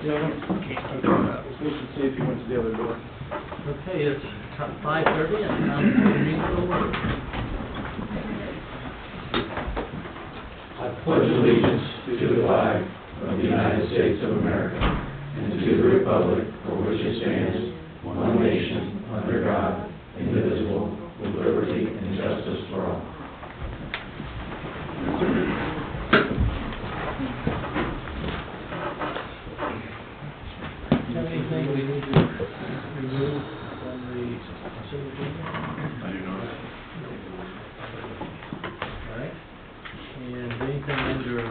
Yeah, I was to see if you went to the other door. Okay, it's 5:30 and now the meeting will order. I pledge allegiance to the flag of the United States of America and to the republic for which it stands, one nation, under God, indivisible, with liberty and justice for all. Is there anything we need to remove from the consent agenda? I do not. All right. And anything under,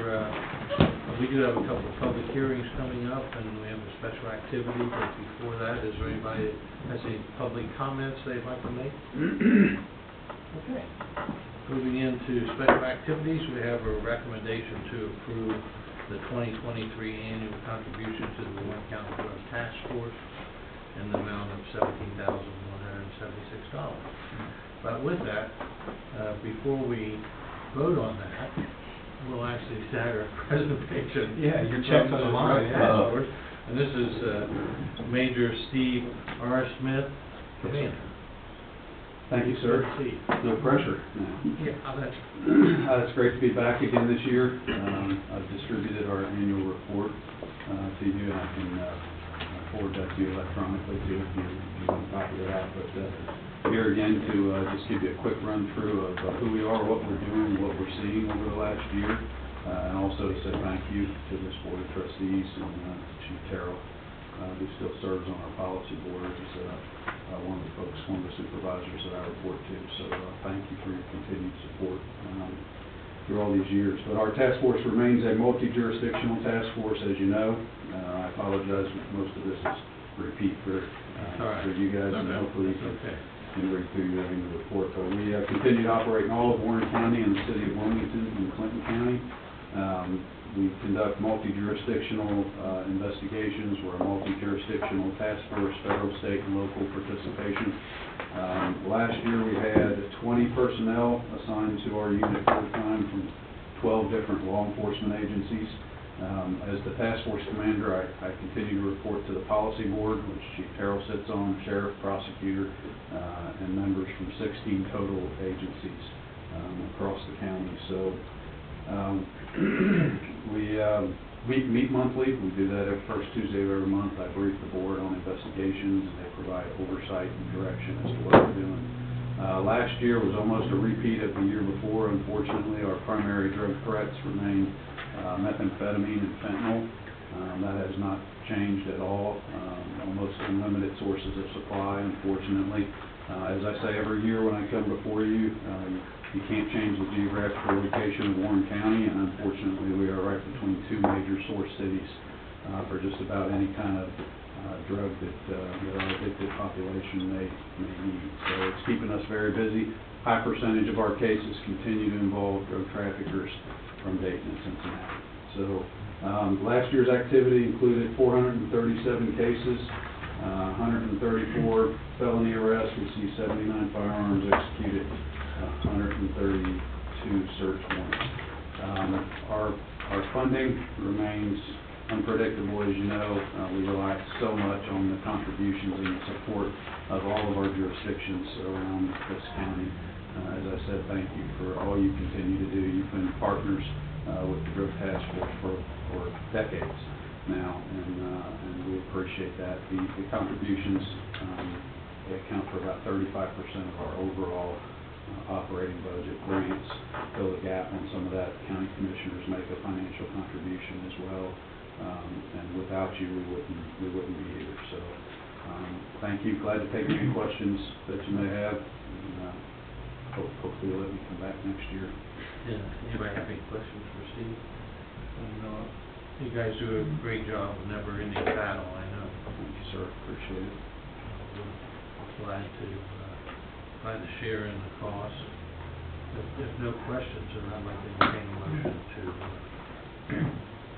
we do have a couple of public hearings coming up, and we have a special activity, but before that, is there anybody that has any public comments they'd like to make? Okay. Moving into special activities, we have a recommendation to approve the 2023 annual contribution to the Warren County Drug Task Force in the amount of $17,176. But with that, before we vote on that, we'll actually start our presentation. Yeah, your check's on the line. Drug Task Force. And this is Major Steve R. Smith, Commander. Thank you, sir. Steve. No pressure. Yeah, that's It's great to be back again this year. I've distributed our annual report to you, and I can forward that to you electronically too if you want to copy it out. But here again to just give you a quick run through of who we are, what we're doing, what we're seeing over the last year, and also to say thank you to this Board of Trustees and Chief Terrell, who still serves on our policy board as one of the supervisors that I report to. So thank you for your continued support through all these years. But our task force remains a multi-jurisdictional task force, as you know. I apologize if most of this is repeat for you guys, and hopefully you can read through that in the report. But we continue to operate in all of Warren County and the city of Wilmington and Clinton County. We conduct multi-jurisdictional investigations. We're a multi-jurisdictional task force, federal, state, and local participation. Last year we had 20 personnel assigned to our unit full-time from 12 different law enforcement agencies. As the task force commander, I continue to report to the policy board, which Chief Terrell sits on, sheriff, prosecutor, and members from 16 total agencies across the county. So we meet monthly. We do that every first Tuesday of every month. I brief the board on investigations, and they provide oversight and direction as to what we're doing. Last year was almost a repeat of the year before. Unfortunately, our primary drug threats remain methamphetamine and fentanyl. That has not changed at all. Almost unlimited sources of supply, unfortunately. As I say every year when I come before you, you can't change the geographical location of Warren County, and unfortunately we are right between two major source cities for just about any kind of drug that our addicted population may need. So it's keeping us very busy. High percentage of our cases continue to involve drug traffickers from Dayton and Cincinnati. So last year's activity included 437 cases, 134 felony arrests. We see 79 firearms executed, 132 search warrants. Our funding remains unpredictable, as you know. We rely so much on the contributions and the support of all of our jurisdictions around this county. As I said, thank you for all you continue to do. You've been partners with the Drug Task Force for decades now, and we appreciate that. The contributions, they account for about 35% of our overall operating budget. Grants fill the gap on some of that. County commissioners make a financial contribution as well, and without you, we wouldn't be here. So, thank you. Glad to take any questions that you may have, and hopefully you'll let me come back next year. Yeah. Anybody have any questions for Steve? You guys do a great job of never-ending battle, I know. Thank you, sir. Appreciate it. We're glad to share in the cost. If no questions, then I'd like to entertain a motion to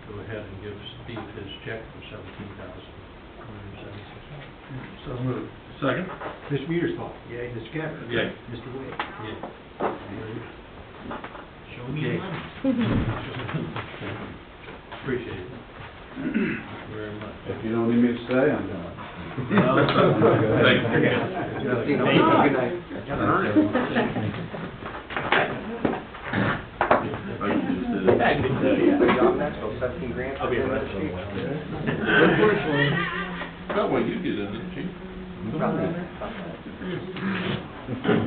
go ahead and give Steve his check for $17,176. So moved. Second. Mr. Mearsclaw. Yay. Mr. Gabbard. Yay. Mr. Wade. Yeah. Show me your money. Appreciate it. Thank you very much. If you don't need me to stay, I'm going. No. Thank you. Good night. John Maxwell, 17 grand. I'll be Unfortunately. That one you get in it, Chief.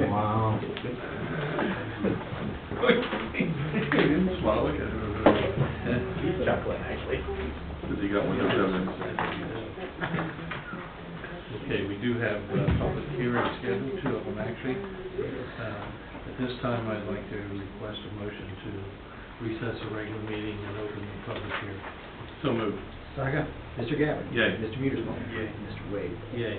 Wow. Smile again. He's chuckling, actually. Because he got one of them. Okay, we do have public hearings scheduled, two of them actually. At this time, I'd like to request a motion to recess the regular meeting and open the public hearing. So moved. Second. Mr. Gabbard. Yay. Mr. Mearsclaw. Yay. Mr. Wade. Yay.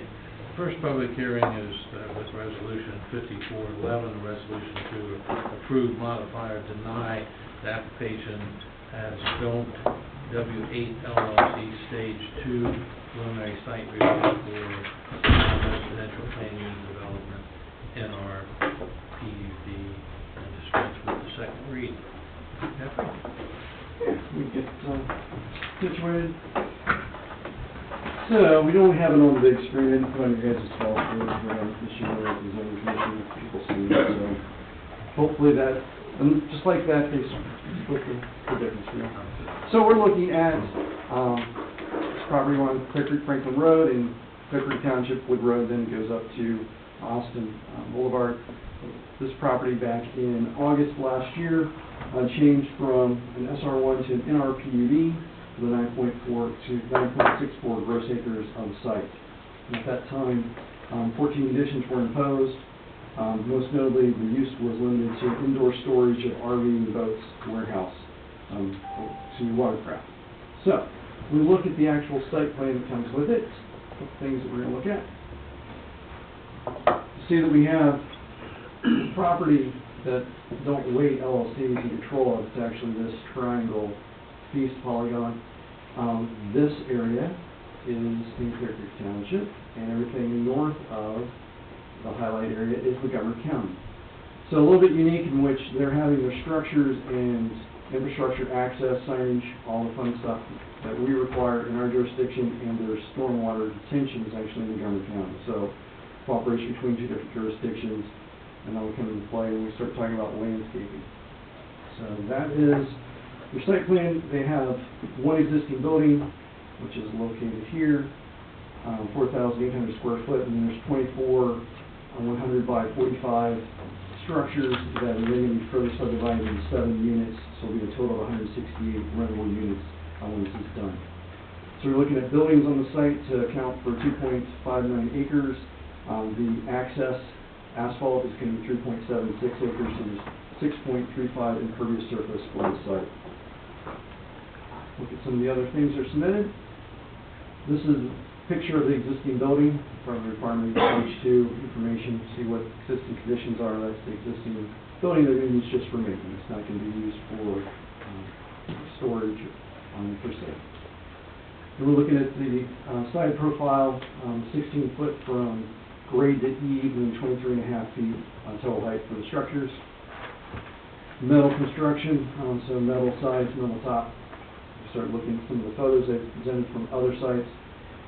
First public hearing is with Resolution 5411, a resolution to approve, modify, or deny the application as Don't W8 LLC Stage 2 preliminary site review for residential plan unit development in our PUD and dispense with the second read. Jeffrey? We get situated. So, we don't have it on the big screen, I didn't put on your guys' small screen, we're going to issue it as a zoning commission, if people see it, so hopefully that, and just like that, they split the difference here. So we're looking at, this property on Clear Creek Franklin Road and Clear Creek Township Wood Road, then goes up to Austin Boulevard. This property back in August last year changed from an SR1 to an NRPUD for the 9.4 to 9.64 gross acres of the site. And at that time, 14 conditions were imposed. Most notably, the use was limited to indoor storage of RV, boats, warehouse, to watercraft. So, we look at the actual site plan that comes with it, a couple things that we're going to look at. See that we have property that Don't Wait LLC is in control of. It's actually this triangle feast polygon. This area is in Clear Creek Township, and everything north of the highlight area is Montgomery County. So a little bit unique in which they're having their structures and infrastructure access, signage, all the fun stuff that we require in our jurisdiction, and their stormwater detention is actually in Montgomery County. So cooperation between two different jurisdictions, and that will come into play when we start talking about landscaping. So that is your site plan. They have one existing building, which is located here, 4,800 square foot, and there's 24 100 by 45 structures that are then going to be further subdivided into 7 units, so it'll be a total of 168 rentable units when this is done. So we're looking at buildings on the site to account for 2.59 acres. The access asphalt is going to be 3.76 acres, so there's 6.35 impervious surface for the site. Look at some of the other things that are submitted. This is a picture of the existing building, from the requirement of page 2 information, see what existing conditions are. That's the existing building they're going to use just for maintenance. It's not going to be used for storage per se. And we're looking at the side profile, 16 foot from grade to eave, and 23.5 feet total height for the structures. Metal construction, so metal sides, metal top. We start looking at some of the photos they've presented from other sites,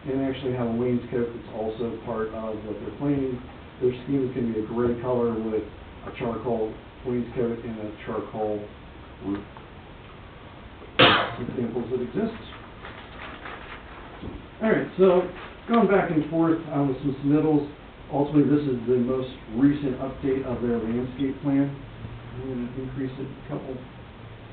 and they actually have a wainscot that's also part of what they're planning. Their scheme is going to be a gray color with a charcoal wainscot and a charcoal roof. Examples that exist. All right, so going back and forth with some submittals. Ultimately, this is the most recent update of their landscape plan. I'm going to increase it a couple.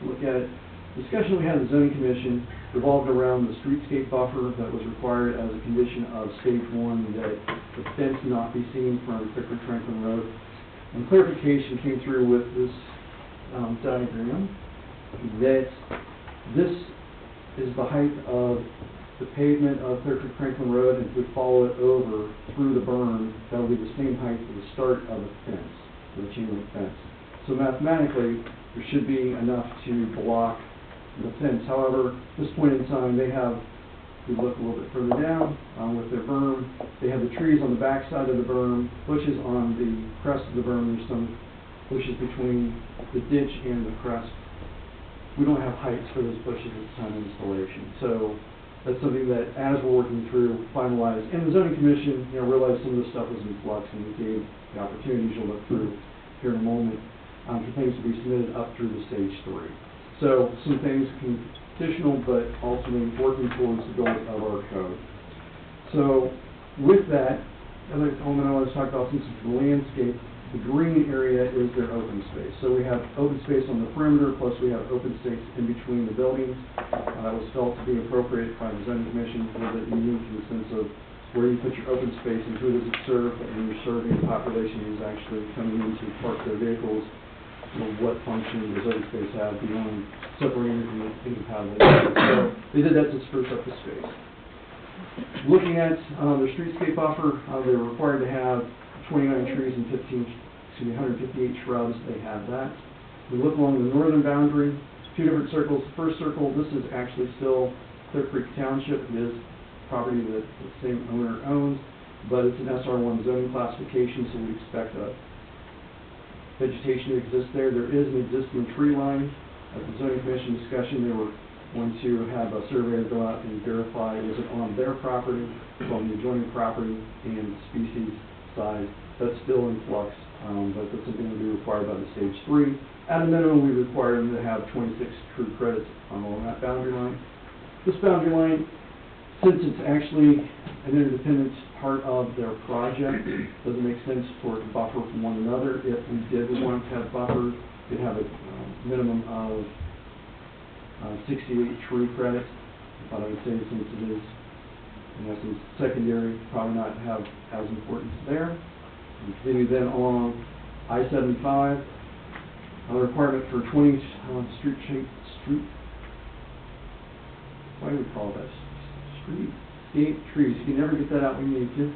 Look at it. Discussion we had in the zoning commission revolved around the streetscape buffer that was required as a condition of stage 1, that the fence not be seen from Clear Creek Franklin Road. And clarification came through with this diagram that this is the height of the pavement of Clear Creek Franklin Road, and if we follow it over through the berm, that will be the same height as the start of the fence, the chain link fence. So mathematically, there should be enough to block the fence. However, at this point in time, they have, if we look a little bit further down with their berm, they have the trees on the back side of the berm, bushes on the crest of the berm. There's some bushes between the ditch and the crest. we don't have heights for those bushes at the time of installation. So that's something that, as we're working through, finalize, and the zoning commission, realized some of this stuff was in flux, and we gave the opportunities to look through here in a moment, for things to be submitted up through the stage 3. So some things conditional, but ultimately working towards the goals of our code. So with that, another element I want to talk about, since it's the landscape, the green area is their open space. So we have open space on the perimeter, plus we have open space in between the buildings. That was felt to be appropriate by the zoning commission, a little bit unique in the sense of where you put your open space and who does it serve, and you're serving the population who's actually coming in to park their vehicles. What function does open space have beyond separating it from the incompatibility? So they did that to spruce up the space. Looking at their streetscape buffer, they're required to have 29 trees and 158 shrubs. They have that. We look along the northern boundary, 2 different circles. First circle, this is actually still Clear Creek Township. It is property that the same owner owns, but it's an SR1 zoning classification, so we expect a vegetation to exist there. There is an existing tree line. At the zoning commission discussion, they were going to have a surveyor go out and verify is it on their property, from the adjoining property, and species size. That's still in flux, but that's something that will be required by the stage 3. At a minimum, we require them to have 26 true credits along that boundary line. This boundary line, since it's actually an independent part of their project, doesn't make sense for it to buffer from one another. If we did want to have buffers, we'd have a minimum of 68 true credits. But I would say since it is, in essence, secondary, probably not have as importance there. We continue then along I-75, a requirement for 20 why do we call that? Street trees. You can never get that out when you need to,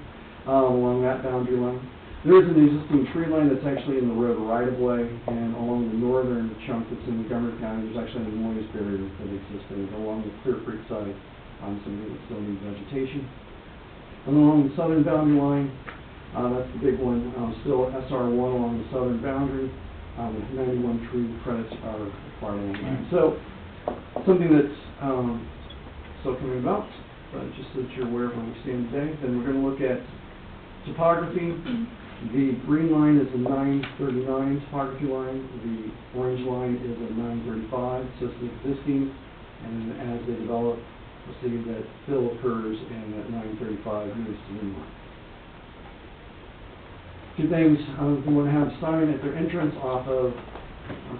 along that boundary line. There is an existing tree line that's actually in the road right-of-way, and along the northern chunk that's in Montgomery County, there's actually a noise barrier that exists there, along the Clear Creek side, something that still needs vegetation. And along the southern boundary line, that's the big one, still SR1 along the southern boundary. 91 tree credits are required on that. So, something that's still coming about, but just so that you're aware of where we stand today. Then we're going to look at topography. The green line is a 939 topography line. The orange line is a 935. So it's existing, and as they develop, we'll see that fill occurs and that 935 moves to the north. Two things, we want to have a sign at their entrance off of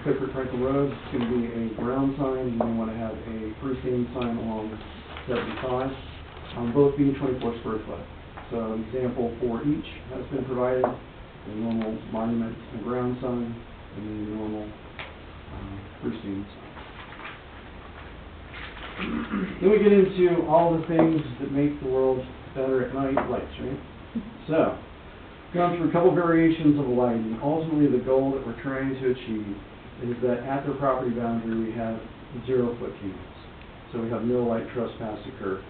Clifford Franklin Road. It's going to be a ground sign, and we want to have a freestanding sign along 75, both being 24 square foot. So an example for each has been provided, the normal monument and ground sign, and then the normal freestanding sign. Then we get into all the things that make the world better at night, lights, right? So, gone through a couple variations of lighting. Ultimately, the goal that we're trying to achieve is that at their property boundary, we have 0-foot candles. So we have no light trespass occur.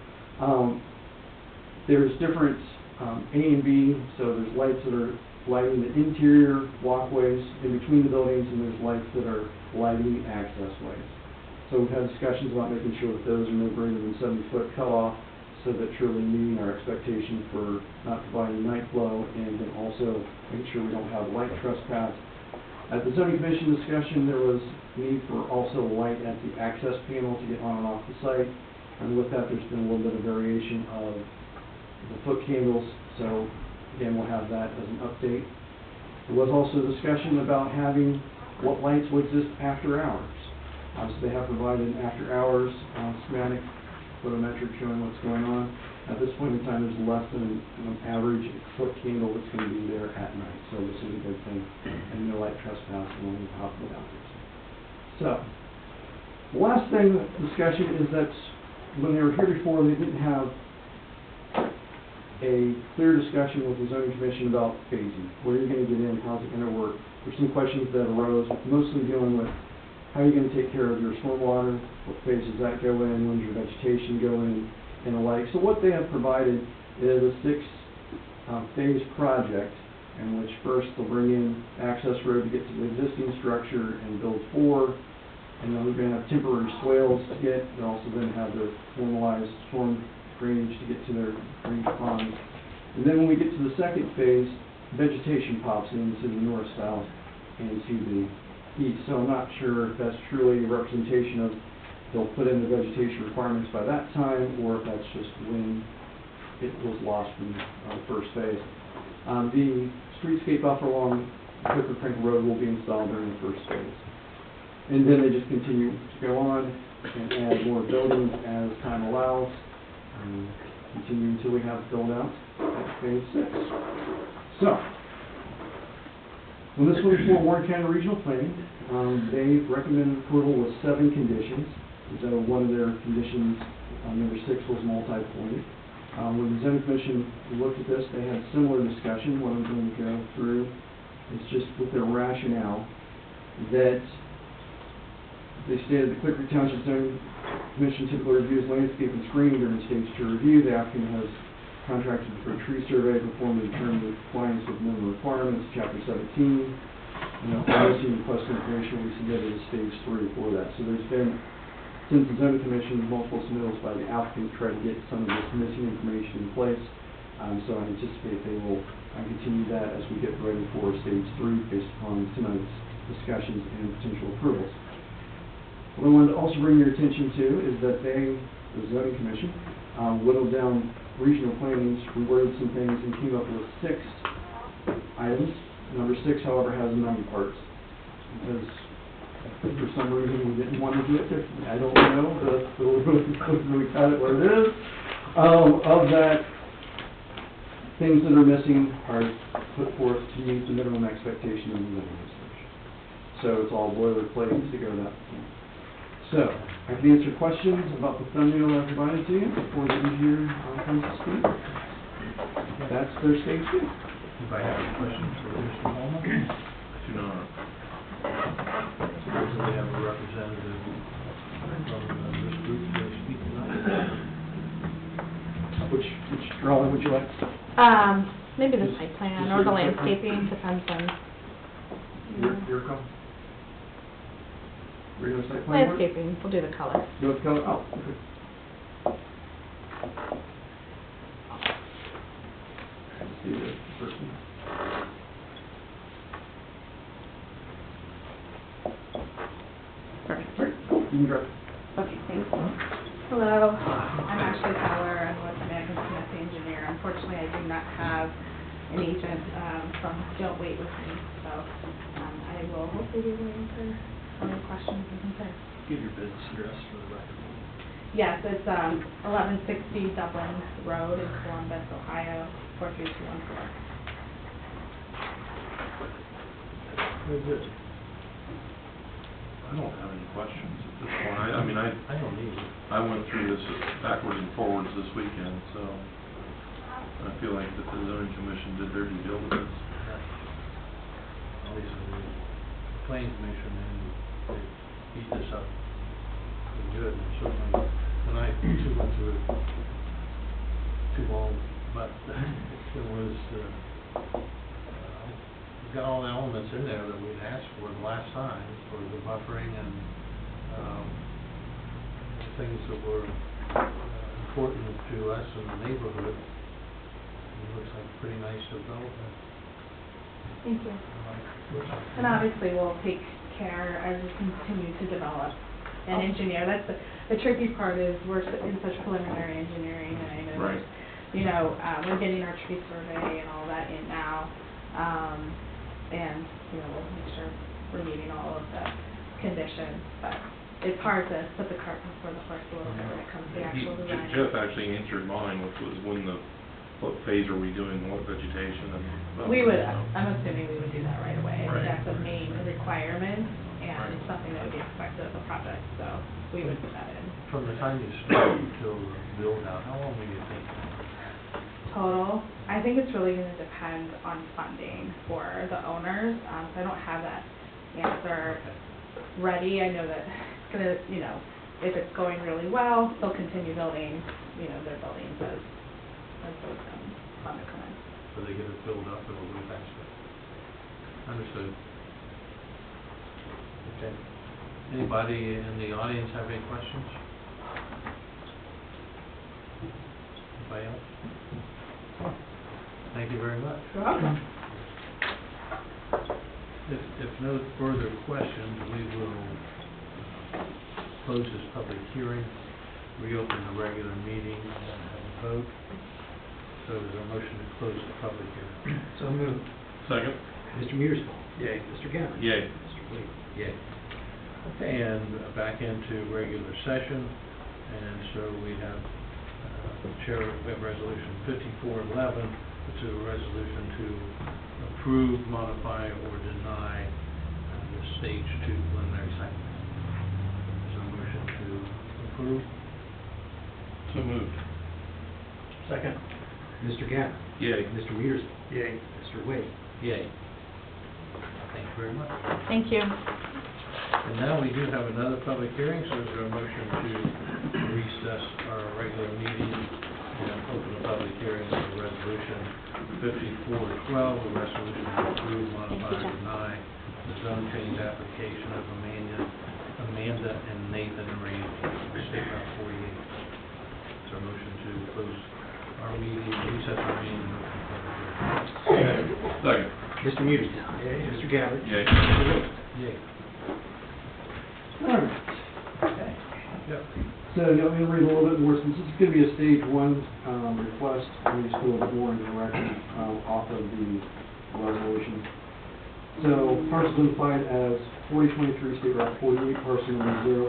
There's different A and B, so there's lights that are lighting the interior walkways in between the buildings, and there's lights that are lighting the access ways. So we've had discussions about making sure that those are no greater than 70-foot cutoff, so that truly meeting our expectation for not providing night flow, and then also making sure we don't have light trespass. At the zoning commission discussion, there was need for also light at the access panel to get on and off the site. And with that, there's been a little bit of variation of the foot candles. So again, we'll have that as an update. There was also discussion about having what lights will exist after hours. So they have provided an after hours schematic photometric showing what's going on. At this point in time, there's less than an average foot candle that's going to be there at night. So this is a good thing. And no light trespass along the top of the boundaries. So, the last thing, discussion, is that when they were here before, they didn't have a clear discussion with the zoning commission about phasing. Where are you going to get in? How's it going to work? There's some questions that arose, mostly dealing with how are you going to take care of your stormwater? What phase does that go in? When does your vegetation go in? And the like. So what they have provided is a 6-phase project in which first they'll bring in access road to get to the existing structure and build 4 And then we're gonna have temporary swales to get, and also then have the formalized storm drainage to get to their drainage ponds. And then when we get to the second phase, vegetation pops into the north-south and to the east. So I'm not sure if that's truly a representation of they'll put in the vegetation requirements by that time, or if that's just when it was lost in the first phase. The streetscape buffer along Clifford Frank Road will be installed during the first phase. And then they just continue to go on and add more buildings as time allows, and continue until we have build out at phase 6. So, when this went before Warren County Regional Planning, they recommended approval with 7 conditions. So one of their conditions, number 6, was multi-point. When the zoning commission looked at this, they had similar discussion. What I'm going to go through is just with their rationale that they stated the Clifford Township Zoning Commission typically reviews landscape and screening during stage 2 review. The applicant has contracted for a tree survey performed to determine the compliance with minimum requirements, Chapter 17. And the policy request information will be submitted as stage 3 for that. So there's been, since the zoning commission, multiple submittals by the applicant to try to get some of this missing information in place. So I anticipate they will continue that as we get ready for stage 3 based upon tonight's discussions and potential approvals. What I wanted to also bring your attention to is that they, the zoning commission, whittled down regional plannings, reworded some things, and came up with 6 items. Number 6, however, has 9 parts, because for some reason we didn't want to do it differently. I don't know, but we got it what it is. Of that, things that are missing are put forth to meet the minimum expectation of the zoning administration. So it's all boilerplate to go that point. So, I can answer questions about the thumbnail I provided to you before the engineer comes to speak. That's their stage 2. Anybody have any questions for Mr. Holman? Do not. Suppose we have a representative from this group to speak tonight. Which drawing would you like? Maybe the site plan or the landscaping, depends on. Your call? Regular site plan work? Landscaping, we'll do the color. You want the color? Oh, okay. Let's see the first one. Perfect. Right, you can grab it. Okay, thanks. Hello, I'm Ashley Fowler, I'm with American Smith Engineer. Unfortunately, I do not have an agent from Don't Wait with me, so I will hopefully be able to answer any questions and concerns. Give your business address for the record. Yes, it's 1160 Dublin Road in Columbus, Ohio, 43214. Very good. I don't have any questions at this point. I mean, I don't either. I went through this backwards and forwards this weekend, so I feel like that the zoning commission did their due diligence. Obviously, the planning commission, and they beat this up pretty good, and certainly, tonight, she went through it too long, but it was, we've got all the elements in there that we'd asked for the last time, for the buffering and, things that were important to us in the neighborhood. It looks like a pretty nice development. Thank you. And obviously, we'll take care as we continue to develop and engineer. That's the tricky part is we're in such preliminary engineering, and I know, Right. you know, we're getting our tree survey and all that in now. And, you know, we'll make sure we're meeting all of the conditions, but it's hard to put the cart before the horse a little bit when it comes to the actual design. Jeff actually answered mine, which was what phase are we doing, what vegetation, and. We would, I'm assuming we would do that right away. Right. That's a main requirement and Right. something that would be expected of the project, so we would put that in. From the time you start until the build out, how long will you think? Total, I think it's really gonna depend on funding for the owners. So I don't have that answer ready. I know that it's gonna, you know, if it's going really well, they'll continue building, you know, their buildings as those fund to come in. So they get it filled up, it'll go faster. Understood. Okay. Anybody in the audience have any questions? Anybody else? Thank you very much. You're welcome. If no further questions, we will close this public hearing, reopen the regular meeting, and have a vote. So is there a motion to close the public hearing? So moved. Second? Mr. Mearsclaw? Yay. Mr. Gabbard? Yay. Mr. Wade? Yay. Okay, and back into regular session, and so we have, Chair, we have Resolution 5411, it's a resolution to approve, modify, or deny the Stage 2 preliminary site plan. Is there a motion to approve? So moved. Second. Mr. Gabbard? Yay. Mr. Mearsclaw? Yay. Mr. Wade? Yay. Thank you very much. Thank you. And now we do have another public hearing, so is there a motion to recess our regular meeting and open the public hearing for Resolution 5412, a resolution to approve, modify, or deny the zone change application of Amanda and Nathan Ramsey, State Route 48. Is there a motion to close our meeting, recess our meeting, and open the public hearing? Second? Mr. Mearsclaw? Yay. Mr. Gabbard? Yay. Mr. Wade? Yay. All right. Okay. Yep. So, you want me to read a little bit more, since this is going to be a stage 1 request, let me just go a little bit more into the record off of the resolution. So, parcel identified as 4023 State Route 48, parcel number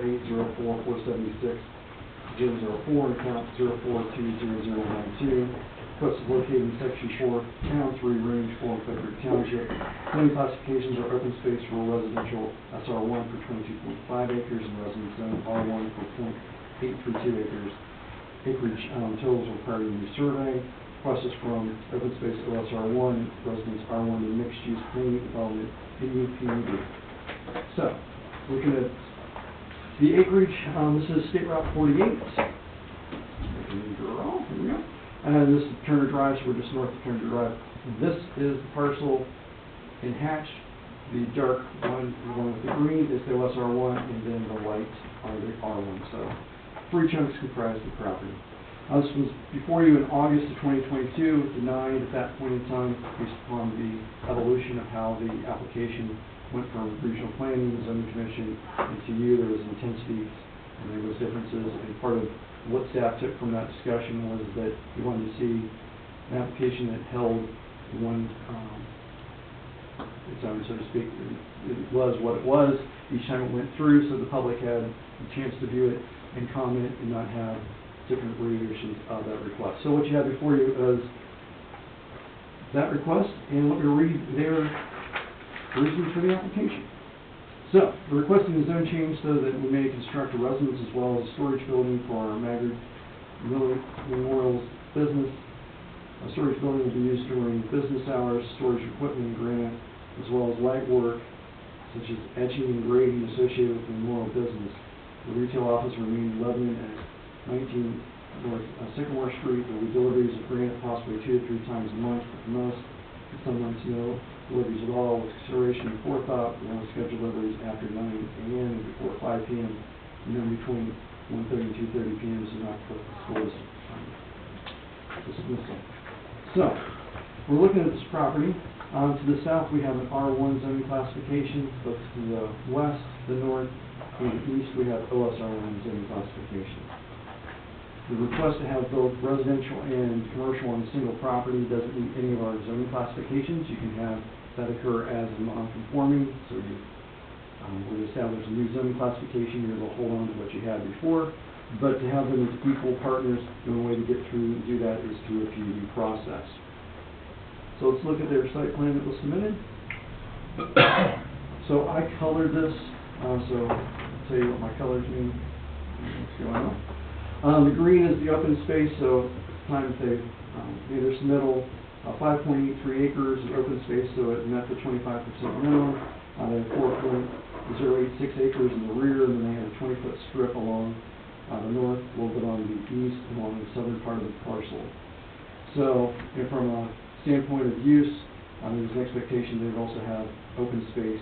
0804476-004, and account 0420092. Request is located in Section 4, Town 3, Range 4, Frederick Township. Zoning classifications are open space for residential SR1 for 22.5 acres and residence zone R1 for 0.832 acres. Acreage totals required in the survey. Process from open space OSR1, residence R1 to mixed use planning development PUD. So, looking at the acreage, this is State Route 48. Here we go. And this is Turner Drive, so we're just north of Turner Drive. This is the parcel in hatch. The dark one, the one with the green, is the OSR1, and then the light are the R1. So 3 chunks comprise the property. This was before you in August of 2022, denied at that point in time based upon the evolution of how the application went from regional planning, zoning commission, and to you. There was intensity and there was differences, and part of what staff took from that discussion was that you wanted to see an application that held one, its own, so to speak. It was what it was each time it went through, so the public had a chance to view it and comment and not have different reiterations of that request. So what you have before you is that request, and let me read their reasons for the application. So, we're requesting the zone change so that we may construct a residence as well as a storage building for our Maggard Memorial's business. A storage building will be used during business hours, storage equipment and granite, as well as light work, such as etching and grading associated with the memorial business. The retail office will remain in Lebanon at 19 North Sycamore Street. There will be deliveries of granite possibly 2 to 3 times a month at the most, and some months no deliveries at all. With consideration and forethought, we want to schedule deliveries after 9 a.m. and before 5 p.m. and then between 1:30 and 2:30 p.m. so not put the schools dismissal. So, we're looking at this property. To the south, we have an R1 zoning classification, but to the west, the north, and the east, we have OSR1 zoning classification. The request to have both residential and commercial on a single property doesn't meet any of our zoning classifications. You can have that occur as a non-conforming, so you would establish a new zoning classification, you're able to hold on to what you had before. But to have them as equal partners, the only way to get through and do that is through a PUD process. So let's look at their site plan that was submitted. So I colored this, so I'll tell you what my colors mean, what's going on. The green is the open space, so times they made their submittal, 5.83 acres of open space, so it met the 25% minimum. They had 4.086 acres in the rear, and then they had a 20-foot strip along the north, a little bit on the east, along the southern part of the parcel. So, from a standpoint of use, there's an expectation they would also have open space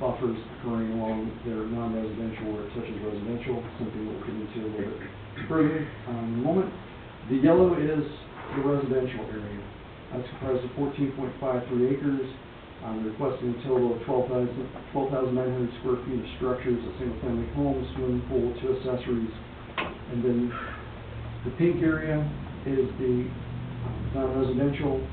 buffers occurring along their non-residential where it touches residential, something that we'll get into a little bit further in a moment. The yellow is the residential area. That's comprised of 14.53 acres. Requesting a total of 12,900 square feet of structures, a single-family home, swimming pool, 2 accessories. And then the pink area is the non-residential,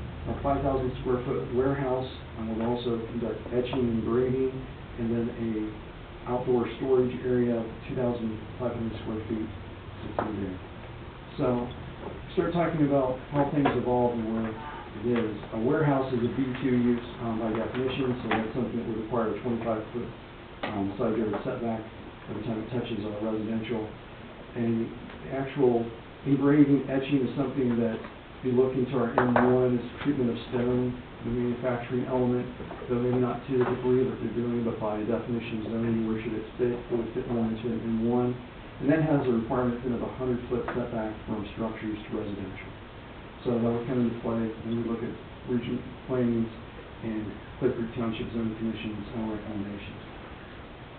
5,000 square foot warehouse. We'll also conduct etching and grading, and then a outdoor storage area of 2,500 square feet sits in there. So, start talking about how things evolve and where it is. A warehouse is a B2 use by definition, so that's something that would require a 25-foot side yard setback every time it touches a residential. And the actual engraving, etching is something that if you look into our M1 is treatment of stone, the manufacturing element, though maybe not to the degree that they're doing, but by definition zoning, where should it fit? It would fit more into an M1. And that has a requirement then of a 100-foot setback from structures to residential. So that will come into play when we look at region plans and Clay Creek Township Zoning Commission's own recommendations.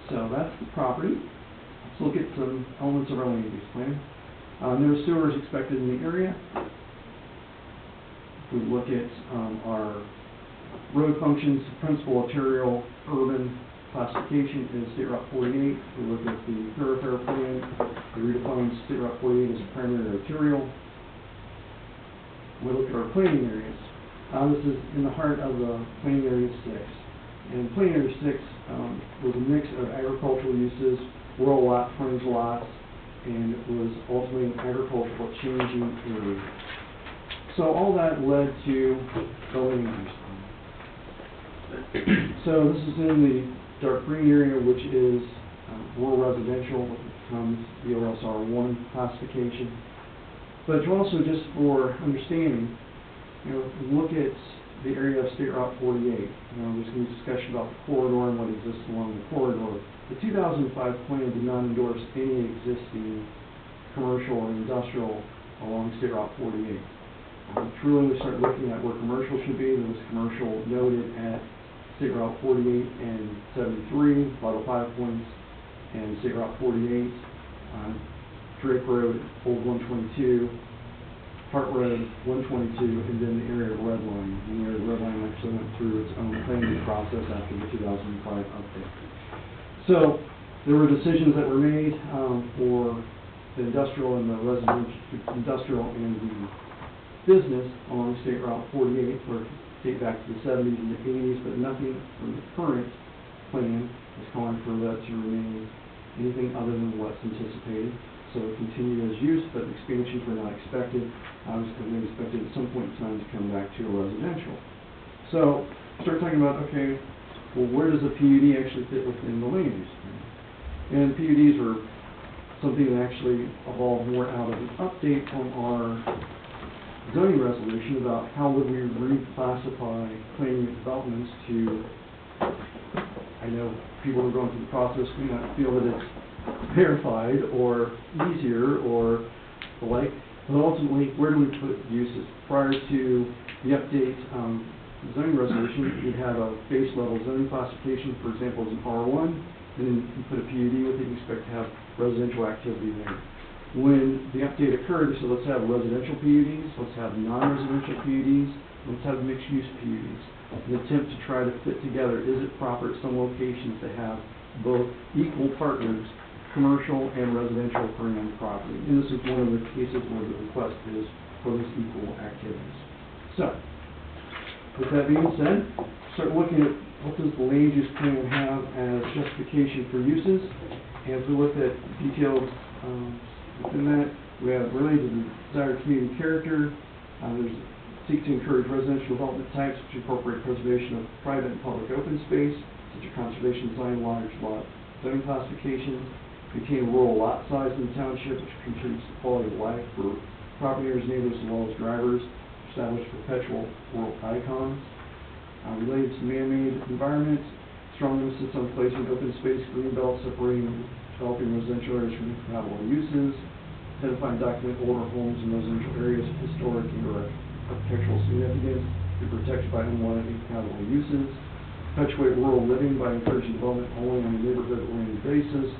So that's the property. Let's look at some elements of our land use plan. No sewer is expected in the area. If we look at our road functions, principal arterial urban classification is State Route 48. We look at the thoroughfare plan. We redefine State Route 48 as a primary arterial. We look at our planning areas. This is in the heart of the planning area 6. And planning area 6 was a mix of agricultural uses, rural lot, frontage lots, and it was ultimately an agricultural changing area. So all that led to the land use plan. So this is in the dark green area, which is rural residential, which becomes the OSR1 classification. But also just for understanding, look at the area of State Route 48. There's going to be discussion about the corridor and what exists along the corridor. The 2005 plan did not endorse any existing commercial or industrial along State Route 48. Truly, we started looking at where commercial should be. There was commercial noted at State Route 48 and 73, Vital 5 points, and State Route 48. Drake Road, Old 122, Hart Road, 122, and then the area of Red Line. And the area of Red Line actually went through its own planning process after the 2005 update. So there were decisions that were made for the industrial and the industrial and the business along State Route 48, for date back to the 70s and the 80s, but nothing from the current plan is calling for that to remain anything other than what's anticipated. So it continued as use, but expansions were not expected. Obviously, they expected at some point in time to come back to a residential. So start talking about, okay, well, where does a PUD actually fit within the land use plan? And PUDs are something that actually evolved more out of an update from our zoning resolution about how would we reclassify planning and developments to, I know people who are going through the process may not feel that it's verified or easier or the like, but ultimately, where do we put uses? Prior to the update zoning resolution, you'd have a base level zoning classification, for example, as an R1, and then you put a PUD with it, you expect to have residential activity there. When the update occurred, we said, let's have residential PUDs, let's have non-residential PUDs, let's have mixed-use PUDs. An attempt to try to fit together, is it proper at some locations to have both equal partners, commercial and residential for an property? And this is one of the cases where the request is for those equal activities. So, with that being said, start looking at what does the land use plan have as justification for uses. And if we look at details within that, we have related to the desired community character. There's seek to encourage residential development types which incorporate preservation of private and public open space, such as conservation design, large lot zoning classifications, maintain rural lot size in the township, which contributes to quality of life for property owners, neighbors, as well as drivers, establish perpetual rural icons. Related to man-made environments, strong emphasis on placing open space, green belts separating developing residential areas from incompatible uses, identify and document older homes in residential areas of historic and architectural significance, be protected by unwanted incompatible uses, perpetuate rural living by encouraging development only on a neighborhood-oriented basis.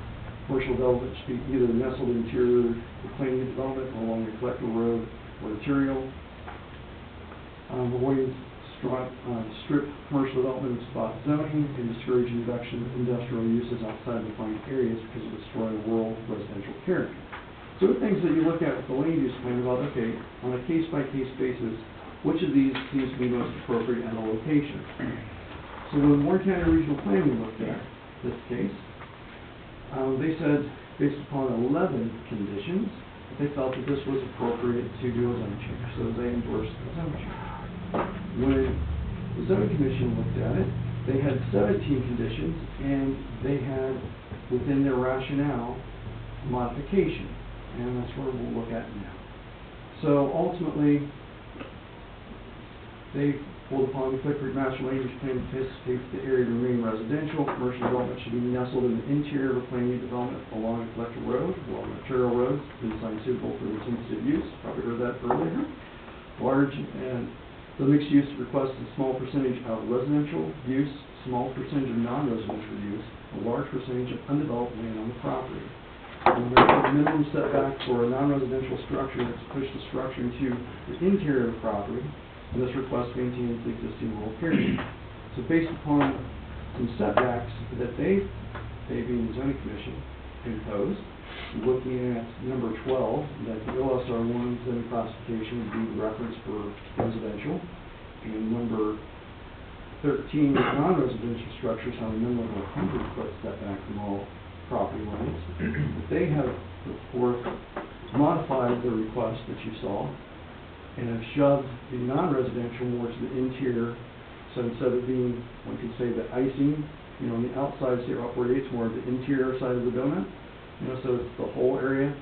Commercial development should be either nestled interior reclaiming development or along a collector road or arterial. Avoiding strip commercial development in spot zoning and discouraging reduction of industrial uses outside defined areas because of destroying rural residential character. So the things that you look at with the land use plan about, okay, on a case-by-case basis, which of these seems to be most appropriate at a location? So when Warren County Regional Planning looked at this case, they said, based upon 11 conditions, they felt that this was appropriate to do a zone change, so they endorsed the zone change. When the zoning commission looked at it, they had 17 conditions, and they had, within their rationale, modification, and that's where we'll look at now. So ultimately, they pulled upon the Click Creek Master Land Use Plan anticipates the area to remain residential. Commercial development should be nestled in the interior of reclaiming development along a collector road, along arterial roads, designed suitable for intensive use. Probably heard that earlier. Large and the mixed use requests a small percentage of residential use, small percentage of non-residential use, a large percentage of undeveloped land on the property. And there's a minimum setback for a non-residential structure that's pushed the structure into the interior of the property, and this request maintains the existing rural character. So based upon some setbacks that they being the zoning commission, imposed, looking at number 12, that the OSR1 zoning classification would be the reference for residential, and number 13, non-residential structures have a minimum of 100-foot setback from all property lines. They have, of course, modified the request that you saw and have shoved the non-residential more to the interior. So instead of being, one could say, the icing, on the outside, say upward, it's more of the interior side of the donut. So it's the whole area,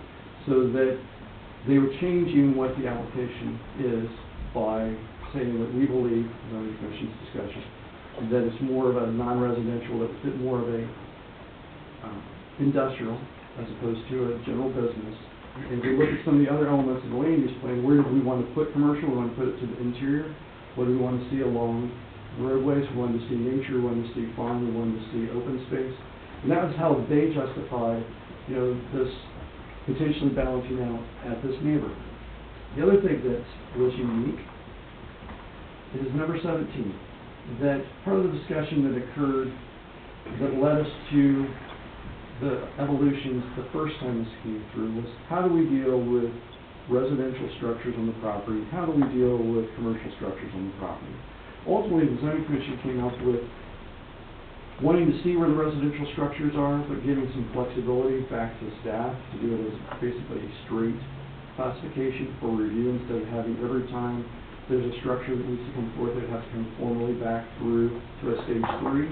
so that they were changing what the application is by saying that we believe, zoning commission's discussion, that it's more of a non-residential, that would fit more of a industrial as opposed to a general business. And if we look at some of the other elements of the land use plan, where do we want to put commercial? We want to put it to the interior. What do we want to see along roadways? We want to see nature. We want to see farm. We want to see open space. And that was how they justified, this potentially balancing out at this neighborhood. The other thing that was unique is number 17. That part of the discussion that occurred that led us to the evolutions the first time this came through was how do we deal with residential structures on the property? How do we deal with commercial structures on the property? Ultimately, the zoning commission came up with wanting to see where the residential structures are, but giving some flexibility back to staff to do it as basically a straight classification for review instead of having every time there's a structure that needs to come forth, it has to come formally back through to a stage 3.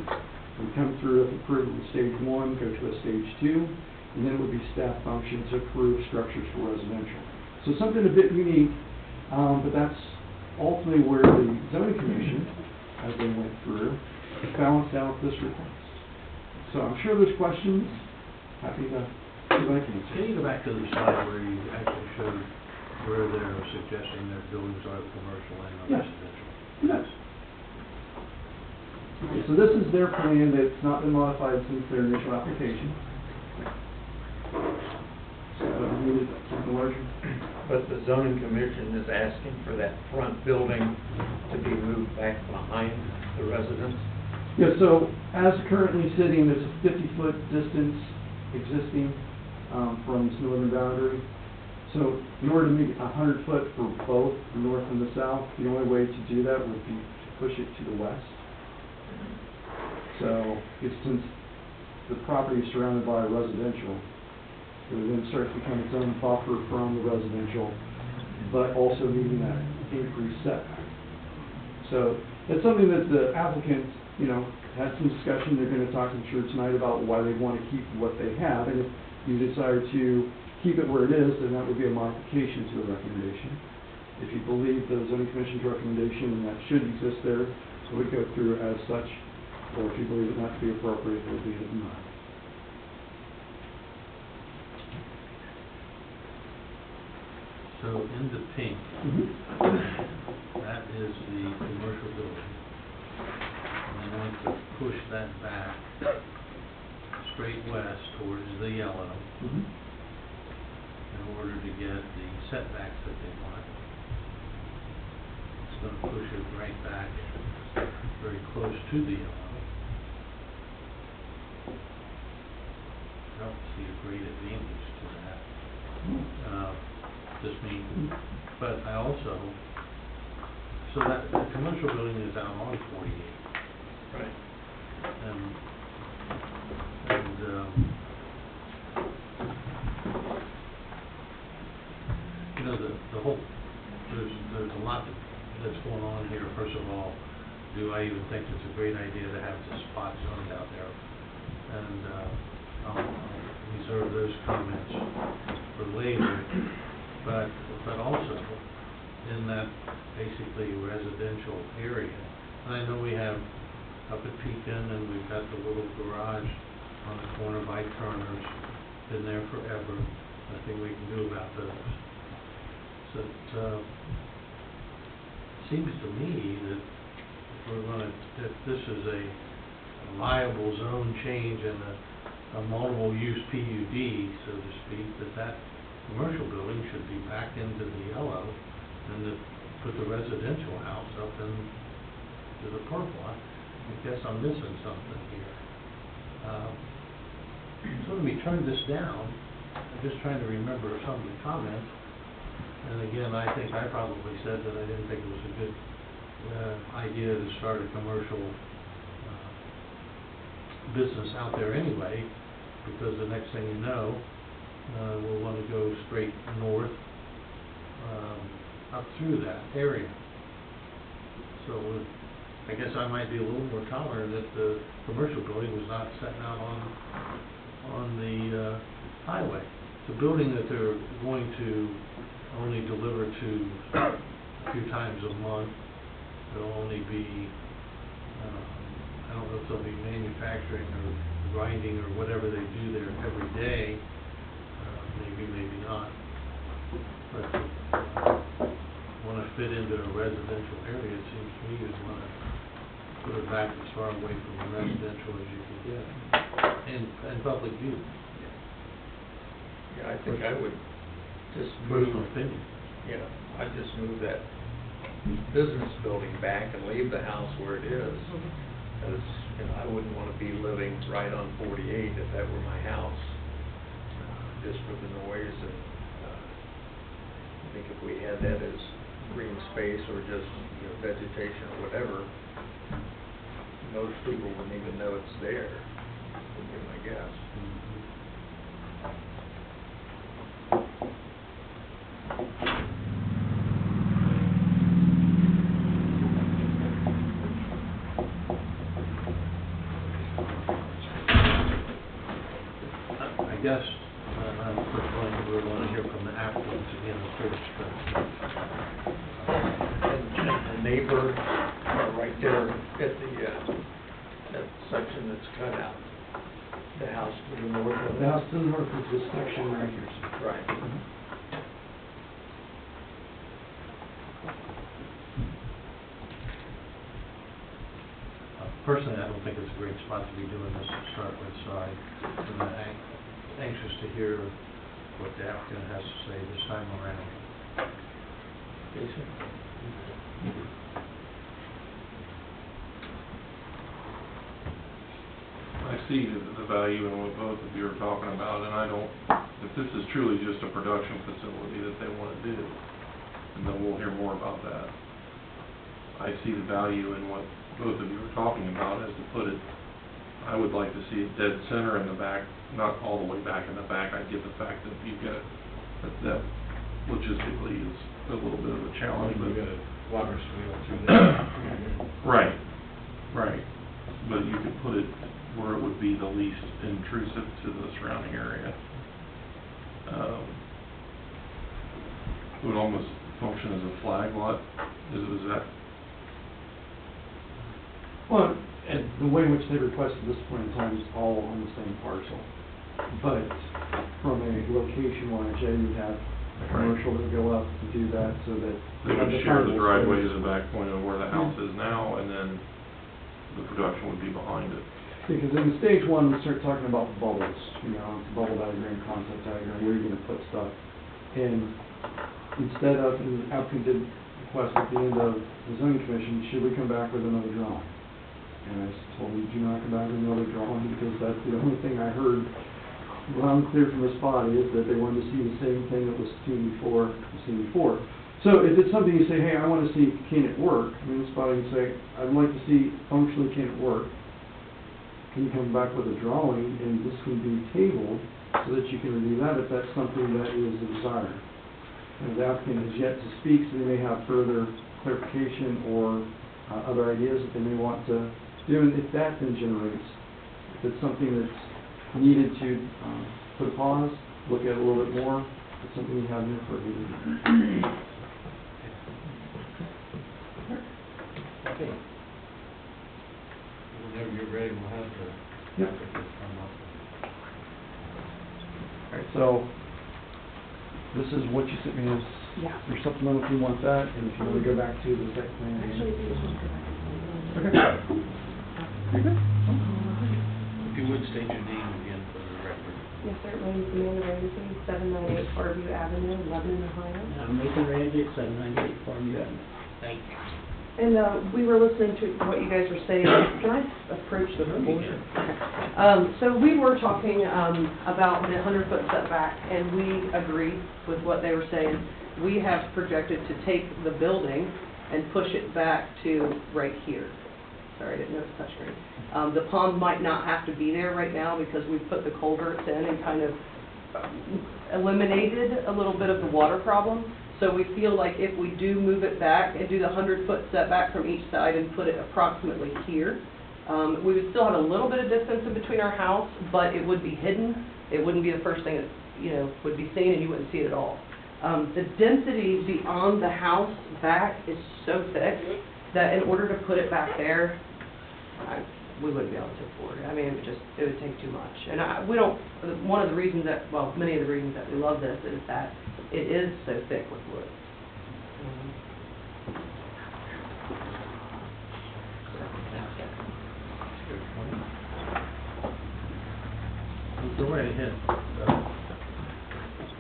We come through, if approved with stage 1, go to a stage 2, and then it would be staff function to approve structures for residential. So something a bit unique, but that's ultimately where the zoning commission, as they went through, balanced out this request. So I'm sure there's questions. Happy to see if I can answer. Can you go back to the slide where you actually showed where they're suggesting their buildings are commercial and not Yes. residential? Yes. Okay, so this is their plan that's not been modified since their initial application. So I needed something larger. But the zoning commission is asking for that front building to be moved back behind the residence? Yeah, so as currently sitting, there's a 50-foot distance existing from its northern boundary. So in order to make it 100-foot for both the north and the south, the only way to do that would be to push it to the west. So since the property is surrounded by residential, it would then start to become its own buffer from the residential, but also needing that increased setback. So it's something that the applicant, had some discussion. They're going to talk, I'm sure, tonight about why they want to keep what they have. And if you desire to keep it where it is, then that would be a modification to the recommendation. If you believe the zoning commission's recommendation and that should exist there, it would go through as such. Or if you believe it not to be appropriate, it would be denied. So in the pink, that is the commercial building. And then with the push that back straight west towards the yellow in order to get the setbacks that they want. It's gonna push it right back very close to the yellow. I don't see a great advantage to that. Just me, but I also, so that, the commercial building is out on 48. Right. You know, the whole, there's a lot that's going on here. First of all, do I even think it's a great idea to have this spot zoned out there? And I'll reserve those comments for later. But also, in that basically residential area, and I know we have up at Pekin, and we've got the little garage on the corner by Turner's, been there forever, nothing we can do about those. So it seems to me that if this is a liable zone change and a multiple use PUD, so to speak, that commercial building should be back into the yellow and put the residential house up into the purple. I guess I'm missing something here. So when we turn this down, I'm just trying to remember some of the comments. And again, I think I probably said that I didn't think it was a good idea to start a commercial business out there anyway, because the next thing you know, we'll want to go straight north up through that area. So I guess I might be a little more tolerant if the commercial building was not setting out on the highway. The building that they're going to only deliver to a few times a month, it'll only be, I don't know if they'll be manufacturing or grinding or whatever they do there every day, maybe, maybe not. But want to fit into a residential area, it seems to me you'd want to put it back as far away from the residential as you can get, and public view. Yeah, I think I would just Personal opinion. Yeah, I'd just move that business building back and leave the house where it is. Because, you know, I wouldn't want to be living right on 48 if that were my house, just for the noise. And I think if we had that as green space or just, you know, vegetation or whatever, most people wouldn't even know it's there, would be my guess. I guess, we're going to hear from the applicants again first. And the neighbor, right there at the, that section that's cut out, the house to the north of it. The house to the north is this section right here. Right. Personally, I don't think it's a great spot to be doing this to start with, so I'm anxious to hear what the applicant has to say this time around. Jason? I see the value in what both of you are talking about, and I don't, if this is truly just a production facility that they want to do, and then we'll hear more about that. I see the value in what both of you are talking about, is to put it, I would like to see it dead center in the back, not all the way back in the back. I get the fact that you've got, that logistically is a little bit of a challenge, but. You got a water swale through there. Right, right, but you could put it where it would be the least intrusive to the surrounding area. It would almost function as a flag lot, is that? Well, and the way in which they requested this point in time is all on the same parcel. But from a location wise, yeah, you have a commercial that go up to do that so that. They would share the driveway to the back point of where the house is now, and then the production would be behind it. Because in stage one, we start talking about bubbles, bubble diagram, concept diagram, where you're gonna put stuff. And instead of, and the applicant did request at the end of the zoning commission, should we come back with another drawing? And I told him, do not come back with another drawing, because that's the only thing I heard loud and clear from this body, is that they wanted to see the same thing that was seen before. So if it's something you say, hey, I want to see, can it work? I mean, this body can say, I'd like to see functionally, can it work? Can you come back with a drawing, and this can be tabled so that you can review that if that's something that is a desire. And the applicant has yet to speak, so they may have further clarification or other ideas that they may want to do. And if that then generates, if it's something that's needed to put a pause, look at it a little bit more, it's something you have in for you. Okay. Whenever you're ready, we'll have the Yep. applicants come up. All right, so this is what you sent me as Yeah. your supplemental if you want that, and if you want to go back to the site plan. Actually, this was Okay. You're good. If you would state your name again for the record. Yes, sir, my name's Amanda Ramsey, 798 Farview Avenue, Lebanon, Ohio. I'm Nathan Ramsey, 798 Farmview Avenue. Thank you. And we were listening to what you guys were saying. Can I approach the board? So we were talking about the 100-foot setback, and we agreed with what they were saying. We have projected to take the building and push it back to right here. Sorry, I didn't know it's touchscreen. The pond might not have to be there right now because we put the culverts in and kind of eliminated a little bit of the water problem. So we feel like if we do move it back and do the 100-foot setback from each side and put it approximately here, we would still have a little bit of distance in between our house, but it would be hidden. It wouldn't be the first thing that, would be seen, and you wouldn't see it at all. The density beyond the house back is so thick that in order to put it back there, we wouldn't be able to afford it. I mean, it would take too much. And one of the reasons many of the reasons that we love this is that it is so thick with wood. Go right ahead.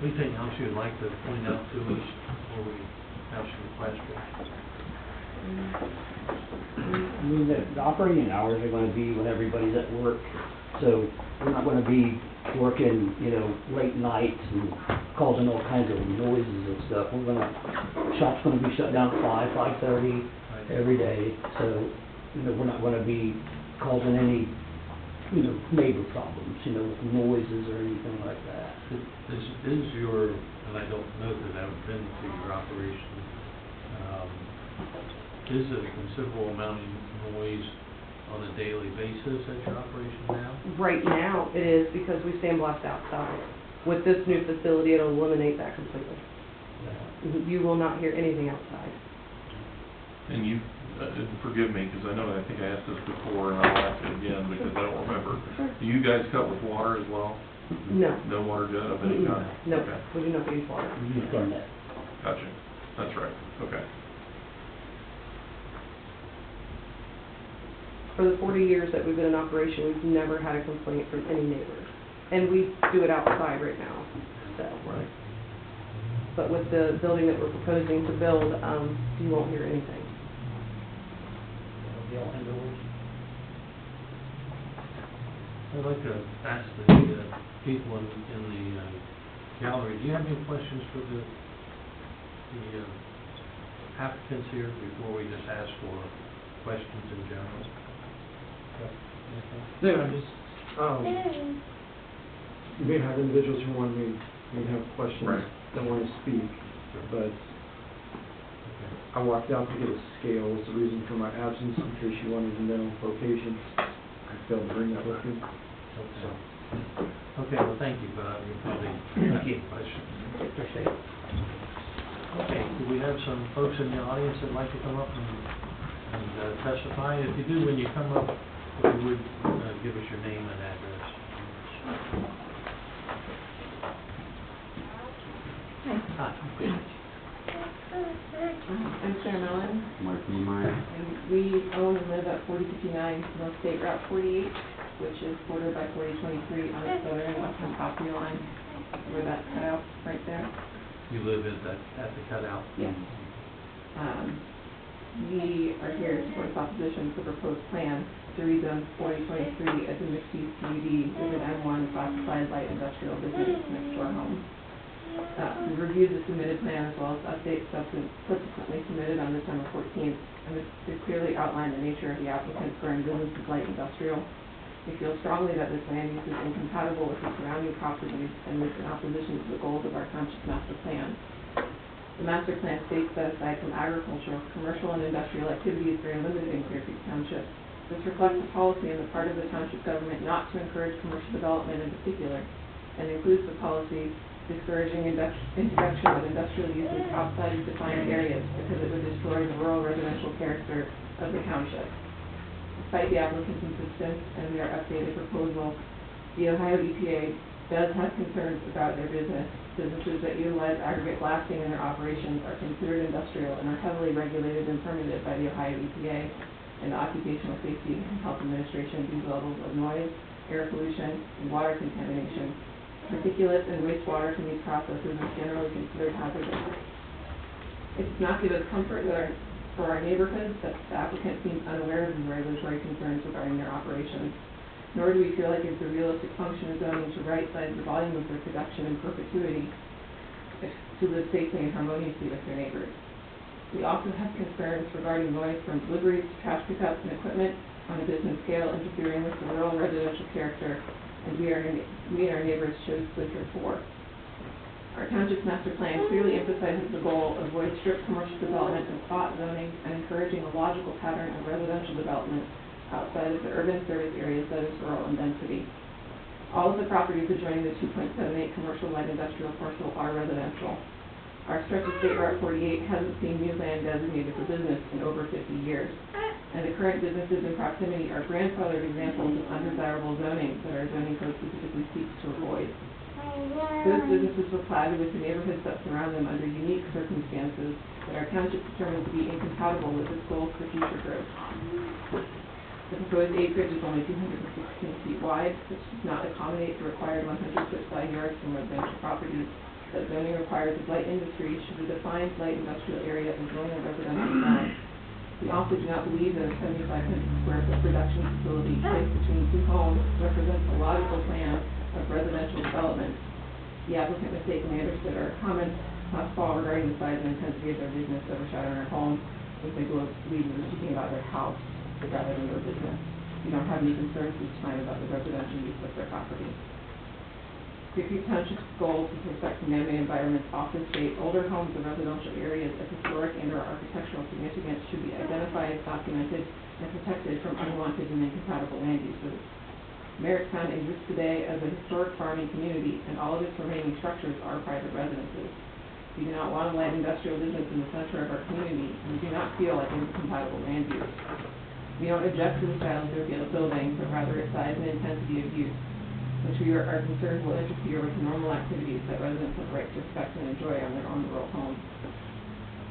Anything else you'd like to point out to us before we have some questions? I mean, the operating hours are gonna be when everybody's at work, so we're not gonna be working, late nights and causing all kinds of noises and stuff. Shop's gonna be shut down at 5:30 every day, so, we're not gonna be causing any, neighbor problems, with noises or anything like that. This is your, and I don't know that I've been to your operation, is it a considerable amount of noise on a daily basis at your operation now? Right now, it is because we sandblast outside. With this new facility, it'll eliminate that completely. You will not hear anything outside. And you, forgive me, because I think I asked this before, and I'll ask it again, because I don't remember. Sure. Do you guys cut with water as well? No. No water jet of any kind? No, Okay. we do not use water. We use Garnet. Gotcha. That's right. Okay. For the 40 years that we've been in operation, we've never had a complaint from any neighbors. And we do it outside right now, so. Right. But with the building that we're proposing to build, you won't hear anything. The all indoors. I'd like to ask the people in the gallery, do you have any questions for the applicants here before we just ask for questions in general? Yeah, you may have individuals who may have questions, Right. that want to speak, but I walked out to get a scale. Was the reason for my absence, in case you wanted to know locations. I failed to bring that with me. So, Okay, well, thank you, but you'll probably have questions. Appreciate it. Okay, do we have some folks in the audience that'd like to come up and testify? If you do, when you come up, if you would give us your name and address. Hi. I'm Sarah Mellon, Mark Niemeyer. and we own and live at 4059 North State Route 48, which is bordered by 4023 on the southern and western property line, where that cutout right there. You live at the cutout? Yes. We are here to support opposition to the proposed plan to rezone 4023 as a mixed-use PUD with an M1 classified light industrial business next to our home. We reviewed the submitted plan as well as updates subsequently submitted on December 14th, and they clearly outline the nature of the applicant's current business as light industrial. We feel strongly that this land use is incompatible with the surrounding properties and is in opposition to the goals of our township master plan. The master plan states that aside from agricultural, commercial, and industrial activities very limited in Clear Creek Township. This reflects a policy on the part of the township government not to encourage commercial development in particular, and includes the policy discouraging introduction of industrial uses outside of defined areas because it would destroy the rural residential character of the township. Despite the applicant's insistence and their updated proposal, the Ohio EPA does have concerns about their business. Businesses that utilize aggregate blasting in their operations are considered industrial and are heavily regulated and permitted by the Ohio EPA and the Occupational Safety and Health Administration due to levels of noise, air pollution, and water contamination. Particulates and wastewater from these processes are generally considered hazardous. It does not give us comfort that for our neighborhoods that the applicant seems unaware of the regulatory concerns regarding their operations, nor do we feel like it's a realistic function of zoning to right-size the volume of their production in perpetuity to live safely and harmoniously with their neighbors. We also have concerns regarding noise from deliveries, trash pickups, and equipment on a business scale interfering with the rural residential character and we and our neighbors chose to live here for. Our township's master plan clearly emphasizes the goal of avoid strict commercial development and spot zoning and encouraging a logical pattern of residential development outside of the urban service areas that is rural in density. All of the properties adjoining the 2.78 commercial light industrial parcel are residential. Our stretch of State Route 48 hasn't seen new land designated for business in over 50 years. And the current businesses in proximity are grandfathered examples of undesirable zoning that our zoning code specifically seeks to avoid. Those businesses were platted with the neighborhoods that surround them under unique circumstances that our township determined to be incompatible with its goals for future growth. The proposed acreage is only 216 feet wide, which does not accommodate the required 100-foot side yards from residential properties that zoning requires of light industry should the defined light industrial area as only a residential zone. We also do not believe that a 7,500 square foot production facility placed between two homes represents a logical plan of residential development. The applicant mistakenly understood our comments last fall regarding the size and intensity of their business overshadowing our home, as they believe we were speaking about their house rather than their business. We don't have any concerns this time about the residential use of their property. Clear Creek Township's goals with respect to man-made environments also state older homes and residential areas of historic and/or architectural significance should be identified, documented, and protected from unwanted and incompatible land uses. Merrittstown exists today as a historic farming community, and all of its remaining structures are private residences. We do not want a light industrial business in the center of our community, and we do not feel like it is compatible land use. We don't object to the style of the building, but rather its size and intensity of use, which we are concerned will interfere with normal activities that residents have the right to expect and enjoy on their own rural homes.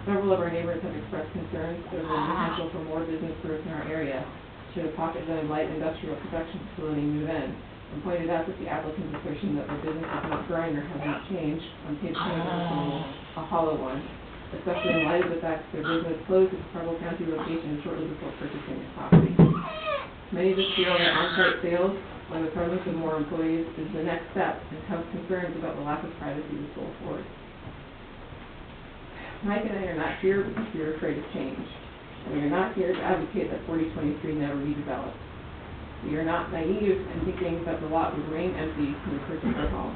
Several of our neighbors have expressed concerns over the potential for more business growth in our area should a pocket-zoned light industrial production facility move in, and pointed out that the applicant's assertion that their business is not growing or has not changed on page 10 is a hollow one, especially in light of the fact that their business closed its Preble County location shortly before purchasing this property. Many of us feel that on-site sales or the presence of more employees is the next step and have concerns about the lack of privacy this will afford. Mike and I are not here because we are afraid of change. And we are not here to advocate that 4023 never be developed. We are not naive in thinking that the lot would remain empty when we purchased our home.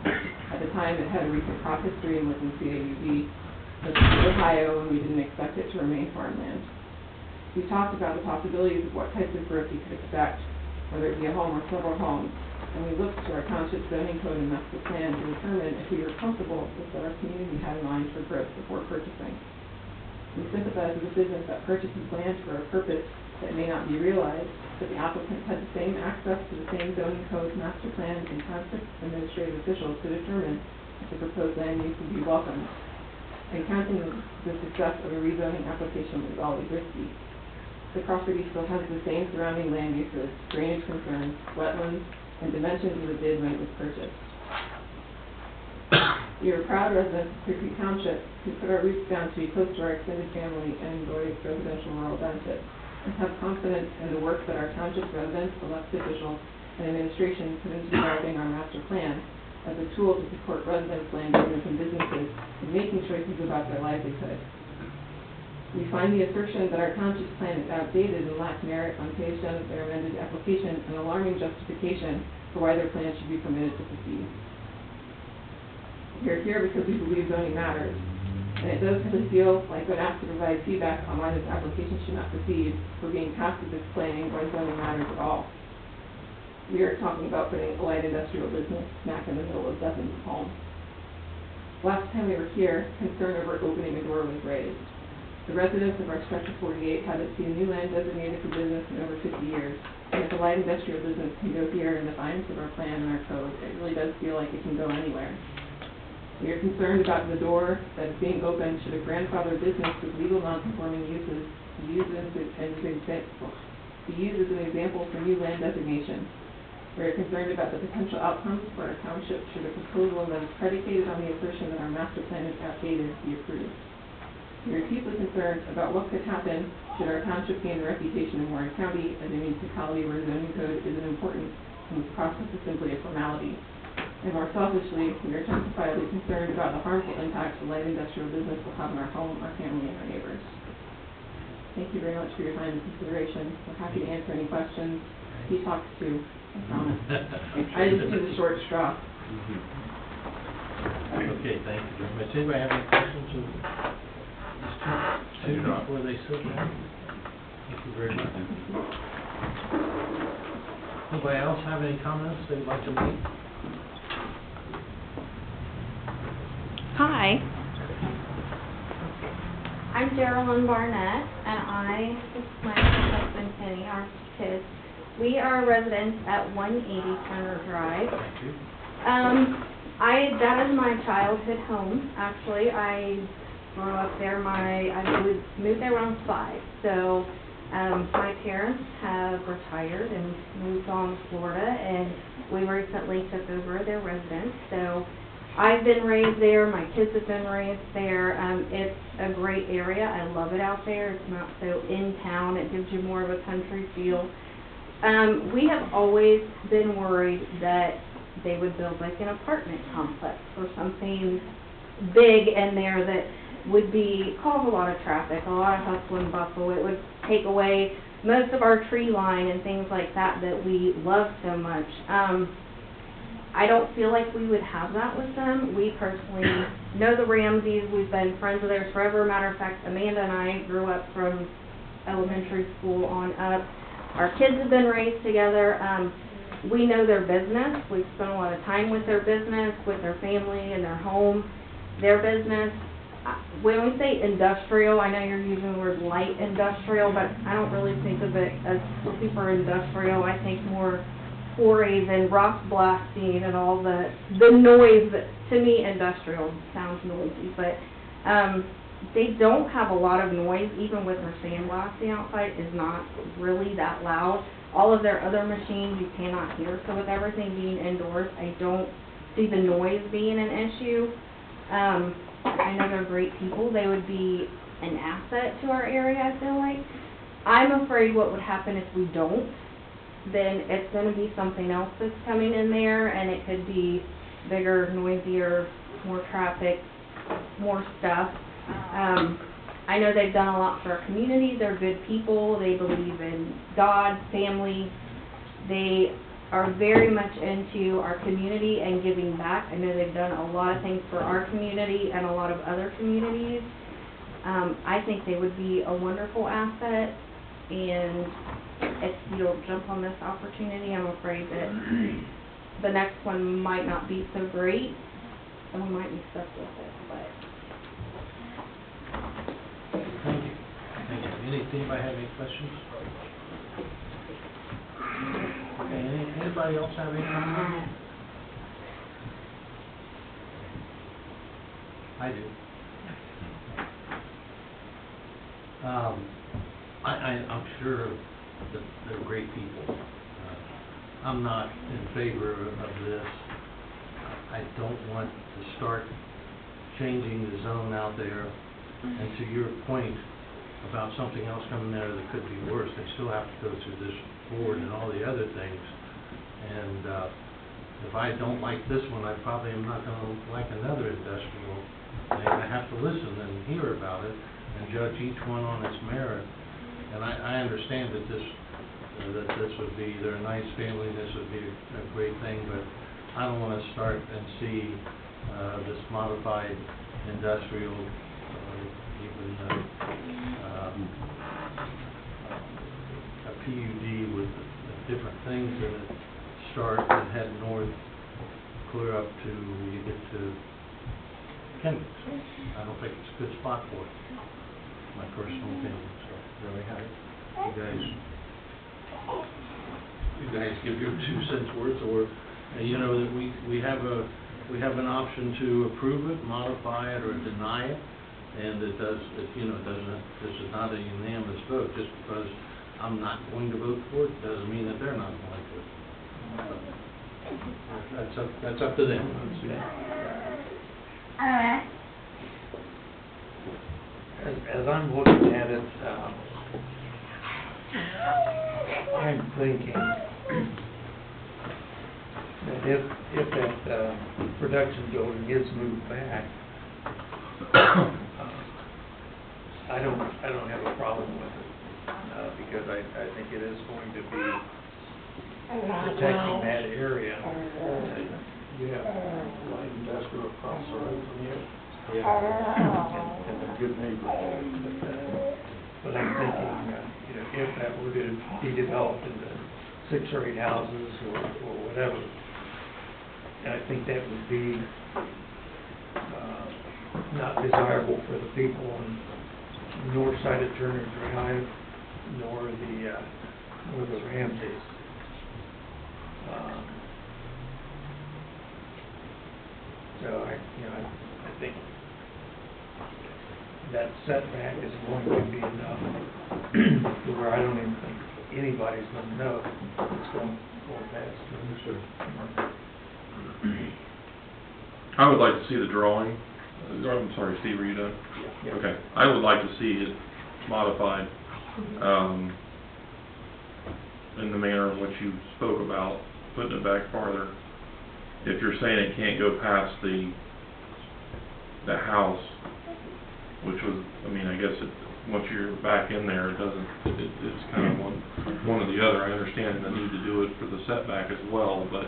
At the time, it had a recent crop history and was in CAUV, but it was Ohio and we didn't expect it to remain farmland. We talked about the possibilities of what types of growth we could expect, whether it be a home or several homes, and we looked to our township zoning code and master plan to determine if we were comfortable with what our community had in mind for growth before purchasing. We sympathize with a business that purchases land for a purpose that may not be realized, but the applicant had the same access to the same zoning code, master plan, and township administrative officials to determine if the proposed land use would be welcomed. and counting the success of a rezoning application was always risky. The property still has the same surrounding land uses, drainage concerns, wetlands, and dimensions of the bid when it was purchased. We are proud residents of Clear Creek Township who put our roots down to be close to our extended family and enjoy residential rural benefits, and have confidence in the work that our township residents, elected officials, and administration put into developing our master plan as a tool to support residents, landowners, and businesses in making choices about their livelihood. We find the assertion that our township plan is outdated and lacks merit on page 10 of their amended application an alarming justification for why their plan should be permitted to proceed. We are here because we believe zoning matters, and it does kind of feel like when asked to provide feedback on why this application should not proceed, we're being tasked with explaining why zoning matters at all. We are talking about putting a light industrial business smack in the middle of dozens of homes. Last time we were here, concern over opening a door was raised. The residents of our stretch of 48 haven't seen new land designated for business in over 50 years. And if a light industrial business can go here in defiance of our plan and our code, it really does feel like it can go anywhere. We are concerned about the door that is being opened should a grandfather business with legal non-conforming uses be used as an example for new land designation. We are concerned about the potential outcomes for our township should a proposal that is predicated on the assertion that our master plan is outdated be approved. We are deeply concerned about what could happen should our township gain a reputation in Warren County as a municipality where zoning code isn't important and the process is simply a formality. And more selfishly, we are justifiably concerned about the harmful impacts the light industrial business will have on our home, our family, and our neighbors. Thank you very much for your time and consideration. We're happy to answer any questions. He talks too, I promise. I just do the short straw. Okay, thank you very much. Anybody have any questions of these two before they sit down? Thank you very much. Anybody else have any comments they'd like to make? Hi. I'm Geraldine Barnett, and I, with my husband Penny, our kids, we are residents at 180 Turner Drive. That is my childhood home, actually. I grew up there. I moved there when I was 5. So my parents have retired and moved on to Florida, and we recently took over their residence. So I've been raised there. My kids have been raised there. It's a great area. I love it out there. It's not so in town. It gives you more of a country feel. We have always been worried that they would build like an apartment complex or something big in there that would cause a lot of traffic, a lot of hustle and bustle. It would take away most of our tree line and things like that we love so much. I don't feel like we would have that with them. We personally know the Ramseys. We've been friends of theirs forever. Matter of fact, Amanda and I grew up from elementary school on up. Our kids have been raised together. We know their business. We've spent a lot of time with their business, with their family and their home, their business. When we say industrial, I know you're using the word light industrial, but I don't really think of it as super industrial. I think more quarries and rock blasting and all the noise that, to me, industrial sounds noisy, but they don't have a lot of noise. Even with their sandblasting outside is not really that loud. All of their other machines you cannot hear, so with everything being indoors, I don't see the noise being an issue. I know they're great people. They would be an asset to our area, I feel like. I'm afraid what would happen if we don't, then it's going to be something else that's coming in there, and it could be bigger, noisier, more traffic, more stuff. I know they've done a lot for our community. They're good people. They believe in God, family. They are very much into our community and giving back. I know they've done a lot of things for our community and a lot of other communities. I think they would be a wonderful asset, and if you don't jump on this opportunity, I'm afraid that the next one might not be so great, and we might be stuck with it. But Thank you. Thank you. Anybody have any questions? Okay, anybody else have any comments? I do. I'm sure that they're great people. I'm not in favor of this. I don't want to start changing the zone out there. And to your point about something else coming there that could be worse, they still have to go through this board and all the other things. And if I don't like this one, I probably am not going to like another industrial. And I have to listen and hear about it and judge each one on its merit. And I understand that this would be, they're a nice family, this would be a great thing, but I don't want to start and see this modified industrial, even a PUD with different things in it, start and head north, clear up to, you get to Kendrick's. I don't think it's a good spot for it, my personal opinion, so there we have it. You guys give your 2 cents worth, or, you know, that we have an option to approve it, modify it, or deny it, and this is not a unanimous vote. Just because I'm not going to vote for it doesn't mean that they're not going to. That's up to them. As I'm looking at it, I'm thinking that if that production building is moved back, I don't have a problem with it, because I think it is going to be protecting that area. You have light industrial across the road from you. Yeah. And a good neighborhood. But I'm thinking, if that were to be developed into 6 or 8 houses or whatever, I think that would be not desirable for the people on the north side of Turner Drive, nor the Ramsays. So I think that setback is going to be enough to where I don't even think anybody's going to know it's going past. I would like to see the drawing. I'm sorry, Steve, are you done? Yeah. Okay. I would like to see it modified in the manner in which you spoke about, putting it back farther. If you're saying it can't go past the house, which was, I guess once you're back in there, it's kind of one or the other. I understand the need to do it for the setback as well, but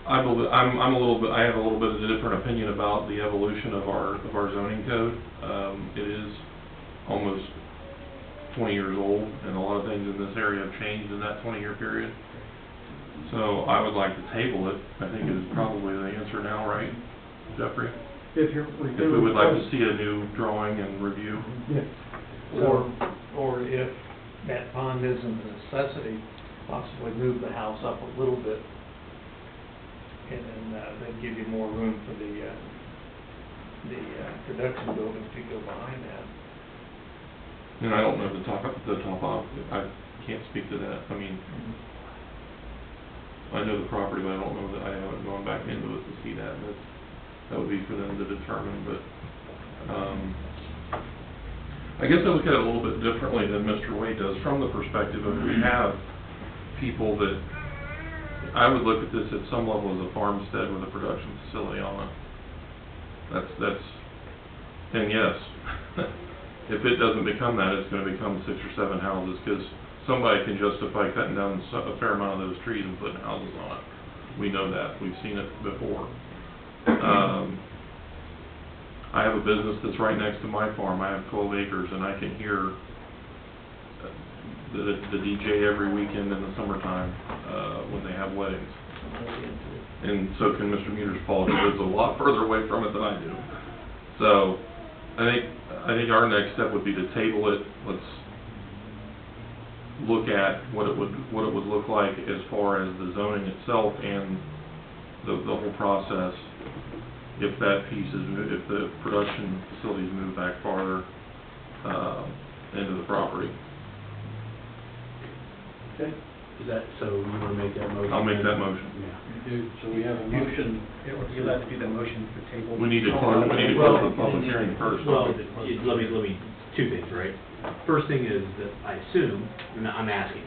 I have a little bit of a different opinion about the evolution of our zoning code. It is almost 20 years old, and a lot of things in this area have changed in that 20-year period. So I would like to table it. I think is probably the answer now, right, Jeffrey? If we would like to see a new drawing and review. Yeah. Or if that pond isn't a necessity, possibly move the house up a little bit, and then give you more room for the production building to go behind that. And I don't know the top off. I can't speak to that. I know the property, but I don't know that. I haven't gone back into it to see that. That would be for them to determine. But I guess I look at it a little bit differently than Mr. Wade does, from the perspective of we have people that I would look at this at some level as a farmstead with a production facility on it. And yes, if it doesn't become that, it's going to become 6 or 7 houses, because somebody can justify cutting down a fair amount of those trees and putting houses on it. We know that. We've seen it before. I have a business that's right next to my farm. I have 12 acres, and I can hear the DJ every weekend in the summertime when they have weddings. And so can Mr. Muterspaw, who lives a lot further away from it than I do. So I think our next step would be to table it. Let's look at what it would look like as far as the zoning itself and the whole process, if that piece is moved, if the production facilities move back farther, into the property. Okay. Is that, so you want to make that motion? I'll make that motion. Yeah. So we have a motion. You'll have to do the motion for table. We need to close the public hearing first. Well, let me, two things, right? First thing is that I assume, and I'm asking,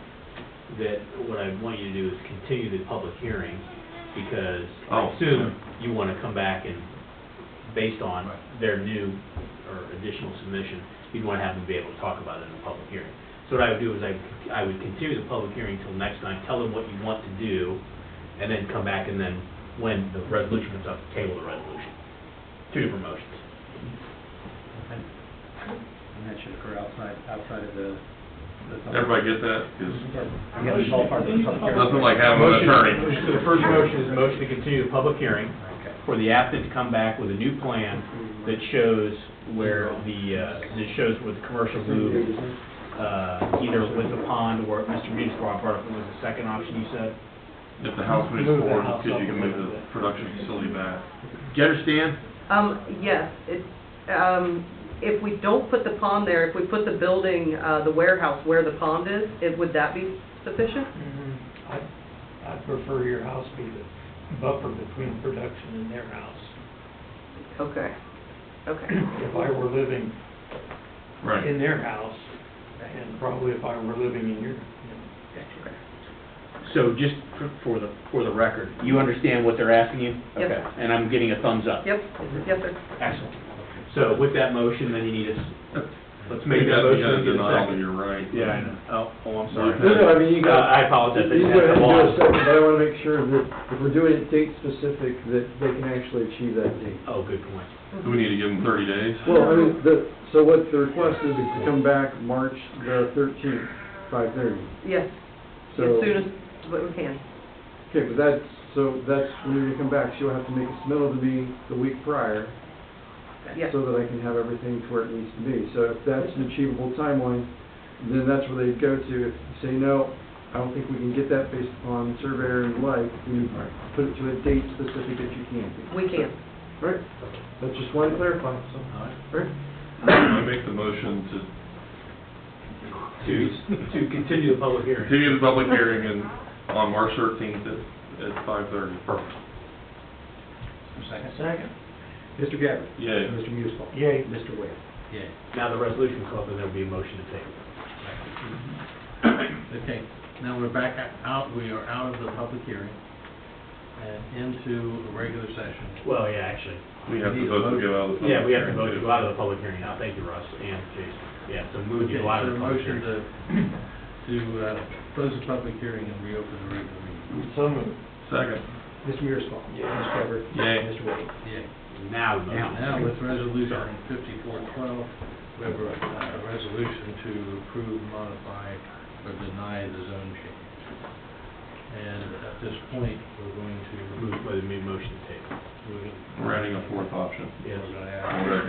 that what I want you to do is continue the public hearing, because I assume you want to come back and, based on their new or additional submission, you'd want to have them be able to talk about it in the public hearing. So what I would do is I would continue the public hearing until next time, tell them what you want to do, and then come back, and then when the resolution comes up, table the resolution. Two different motions. And that should occur outside of the. Everybody get that? 'Cause I guess it's all part of the public hearing. nothing like having an attorney. So the first motion is a motion to continue the public hearing for the applicant to come back with a new plan that shows where the commercial move, either with the pond or Mr. Means brought up, was the second option you said? If the house moves forward, because you can move the production facility back. Do you understand? Yes, if we don't put the pond there, if we put the building, the warehouse where the pond is, would that be sufficient? I'd prefer your house be the buffer between production and their house. Okay, okay. If I were living Right. in their house, and probably if I were living in your, Okay. So just for the record, you understand what they're asking you? Yes. Okay. And I'm getting a thumbs up. Yep, yes, sir. Excellent. So with that motion, then you need let's make You that got motion and get a denial, but second. you're right. Yeah, I know. Oh, I'm sorry. No, I mean, you got. I apologize. I You just go ahead had and the do a law. second, but I want to make sure that if we're doing it date specific, that they can actually achieve that date. Oh, good point. Do we need to give them 30 days? Well, I mean, so what the request is to come back March the 13th, 5:30. Yes, as So, soon as we can. okay, but that's when you're gonna come back, so you'll have to make a submittal to me the week prior, Yes. so that I can have everything to where it needs to be. So if that's an achievable timeline, then that's where they'd go to. If you say, no, I don't think we can get that based upon surveyor and like, you put it to a date specific that you can. We can. Right, that's just wanted to clarify, so, right? I make the motion To continue the public to hearing. continue the public hearing on March 13th at 5:30. Perfect. second. Mr. Gabbard? Yay. Mr. Musel? Yay. Mr. Wade? Yay. Now the resolution comes up, and there'll be a motion to table. Okay, now we're back out, we are out of the public hearing and into a regular session. Well, yeah, actually. We have to vote to go out of the public Yeah, we have to hearing, vote to too. go out of the public hearing now. Thank you, Russ and Jason. Yeah, so move Okay, you out of so the public motion hearing. to close the public hearing and reopen the regular meeting. So moved. Second. Mr. Mearsclaw? Yeah. Mr. Gabbard? Yay. Mr. Wade? Yeah. Now the motion. Now with resolution 5412, we have a resolution to approve, modify, or deny the zone change. And at this point, we're going to Move, whether made motion to table. We're adding a fourth option. Yes. We're gonna We're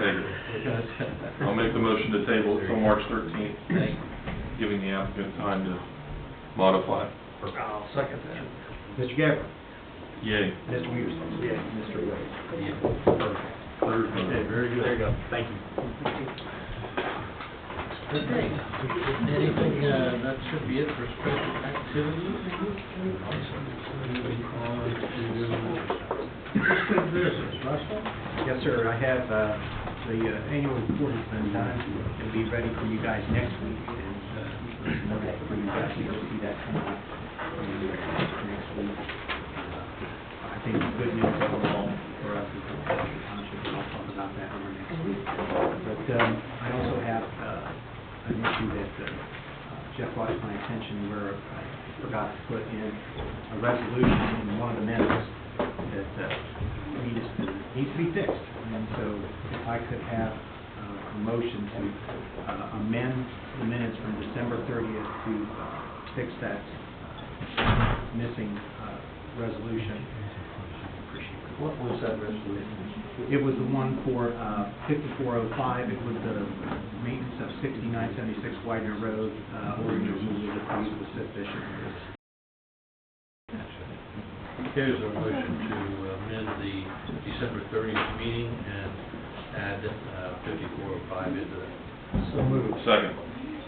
gonna table it. I'll make the motion to table it till March 13th, Thank you. giving the applicant time to modify. I'll second that. Mr. Gabbard? Yay. Mr. Mearsclaw? Yeah. Mr. Wade? Yeah. Third Okay, vote. very good. There you go. Thank you. Okay, anything, that should be it for special activities. Moving on to business. Russell? Yes, sir. I have, the annual report has been done. It'll be ready for you guys next week, and, for you guys to go see that coming up next week. I think the good news overall for us is that the township, and I'll talk about that over next week. But, I also have, an issue that, Jeff brought to my attention where I forgot to put in a resolution in one of the minutes that, needs to be fixed. And so if I could have a motion to amend the minutes from December 30th to fix that missing resolution. What was that resolution? It was the one for 5405. It was the maintenance of 6976 Widener Road, Oregon, Missouri, the cost was sufficient. Here's a motion to amend the December 30th meeting and add 5405 into that. So moved. Second.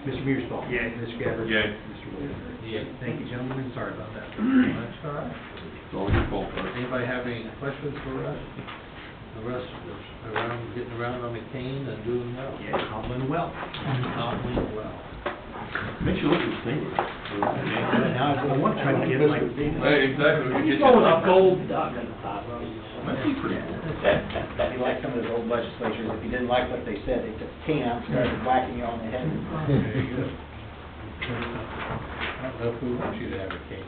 Mr. Mearsclaw? Yay. Mr. Gabbard? Yay. Mr. Wade? Yeah. Thank you, gentlemen, sorry about that. That's all right. It's all your fault, Russ. Anybody have any questions for Russ? Russ is around, getting around on the cane and doing well. Yeah, hobbling well. Hobbling well. Makes you look distinguished. Now, I want to try to get like. Hey, exactly. We can get you Go with a top hat. gold duck on the top. That'd be pretty cool. That'd be like some of those old legislatures, if you didn't like what they said, they took a cane out and started whacking you on the head. There you go. I don't know who wants you to have a cane.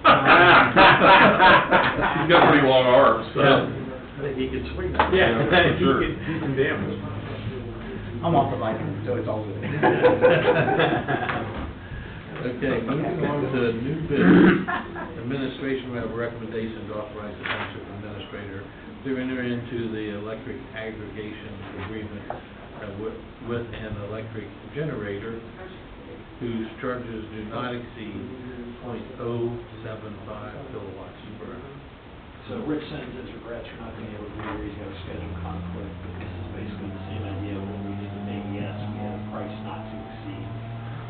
He's got pretty long arms, so. I think he can swing that. Yeah, for sure. He can do some damage. I'm off the Vikings, so it's all good. Okay, moving on to new business. Administration, we have a recommendation to authorize the township administrator to enter into the electric aggregation agreement with an electric generator whose charges do not exceed .075 kilowatts per hour. So Rich sends his regrets for not being able to be here, he's got a schedule conflict, but this is basically the same idea, when we did the big yes, we had a price not to exceed.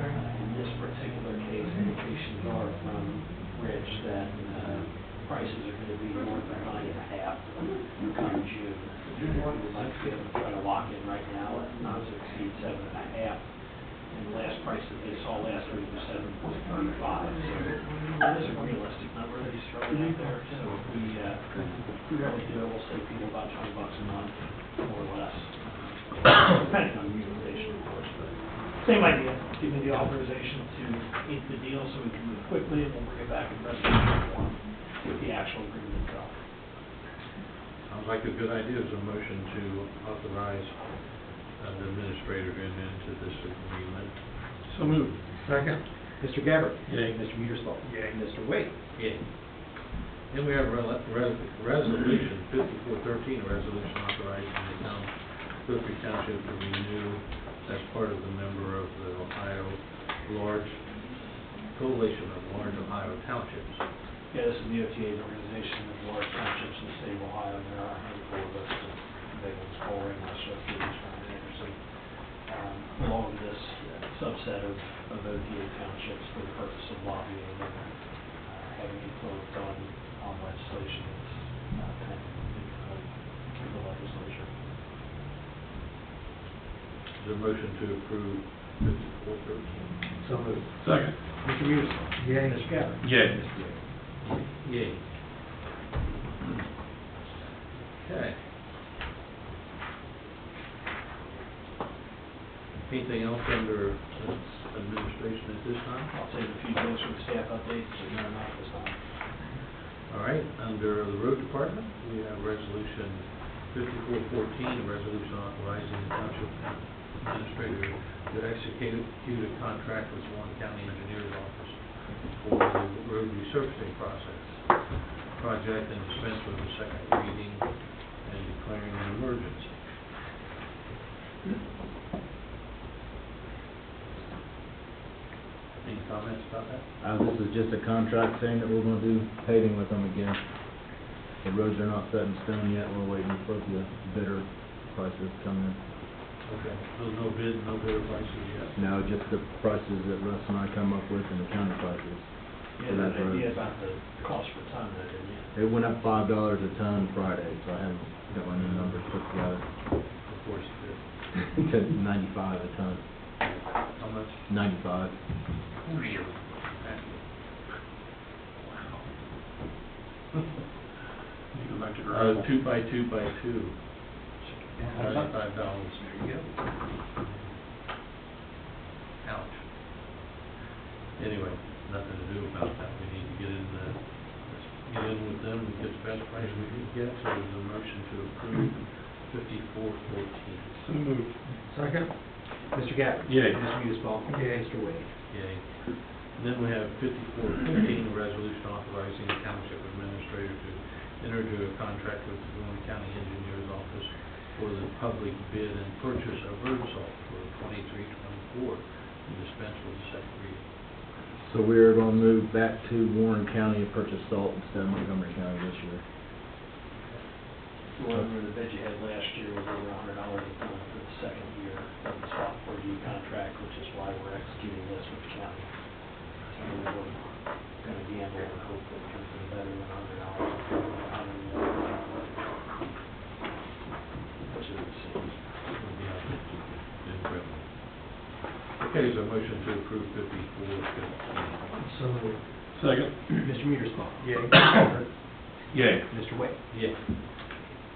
In this particular case, indications are from Rich that prices are gonna be north of 9.5 come June. We would like to be able to try to lock in right now at not to exceed 7.5. And the last price that they saw last week was 7.35, so that is a realistic number that he's throwing out there. So if we really do it, we'll save people about $20 a month, more or less, depending on the utilization, of course. But same idea, give me the authorization to ink the deal so we can move quickly, and we'll bring it back in resolution form with the actual agreement itself. Sounds like a good idea. Is a motion to authorize the administrator to enter into this agreement. So moved. Second. Mr. Gabbard? Yay. Mr. Mearsclaw? Yay. Mr. Wade? Yeah. Then we have resolution 5413, a resolution authorizing the town, Guthrie Township to renew as part of the member of the Ohio Coalition of Large Ohio Townships. Yeah, this is the OTA's organization of large townships in the state of Ohio, and there are a handful of us, big ones, Coleraine, Westchester, Eastern, and Anderson, along with this subset of OTA townships for the purpose of lobbying and having influence on legislation that's pending in the legislature. Is there a motion to approve 5413? So moved. Second. Mr. Mearsclaw? Yay. Mr. Gabbard? Yay. Mr. Wade? Yay. Okay. Anything else under administration at this time? I'll save a few minutes for the staff updates, but no, not this time. All right, under the road department, we have resolution 5414, a resolution authorizing the township administrator to execute a contract with Warren County Engineers Office for the road resurfacing project and dispense with the second reading and declaring an emergency. Any comments about that? This is just a contract saying that we're gonna do paving with them again. The roads are not set in stone yet, we're waiting for the bidder prices to come in. Okay, so no bidder prices yet? No, just the prices that Russ and I come up with and the county prices. You had an idea about the cost per ton, though, didn't you? It went up $5 a ton Friday, so I haven't got my new numbers put together. Of course it To 95 a ton, is. How much? 95. You go back to gravel. 2 by 2 by 2. $95. There you go. Ouch. Anyway, nothing to do about that. We need to get in with them and get the best price we can get. So there's a motion to approve 5414. So moved. Second. Mr. Gabbard? Yay. Mr. Mearsclaw? Yay. Mr. Wade? Yay. And then we have 5415, a resolution authorizing the township administrator to enter into a contract with the Warren County Engineers Office for the public bid and purchase of road salt for 23-24 and dispense with the second reading. So we are gonna move back to Warren County and purchase salt instead of Montgomery County this year. whatever the bid you had last year was over $100 a ton for the second year of the spot review contract, which is why we're executing this with the county. So we're gonna gamble and hope that it comes in better than $100 a ton, which is the same. Okay, is there a motion to approve 5415? So moved. Second. Mr. Mearsclaw? Yay. Yay. Mr. Wade? Yeah.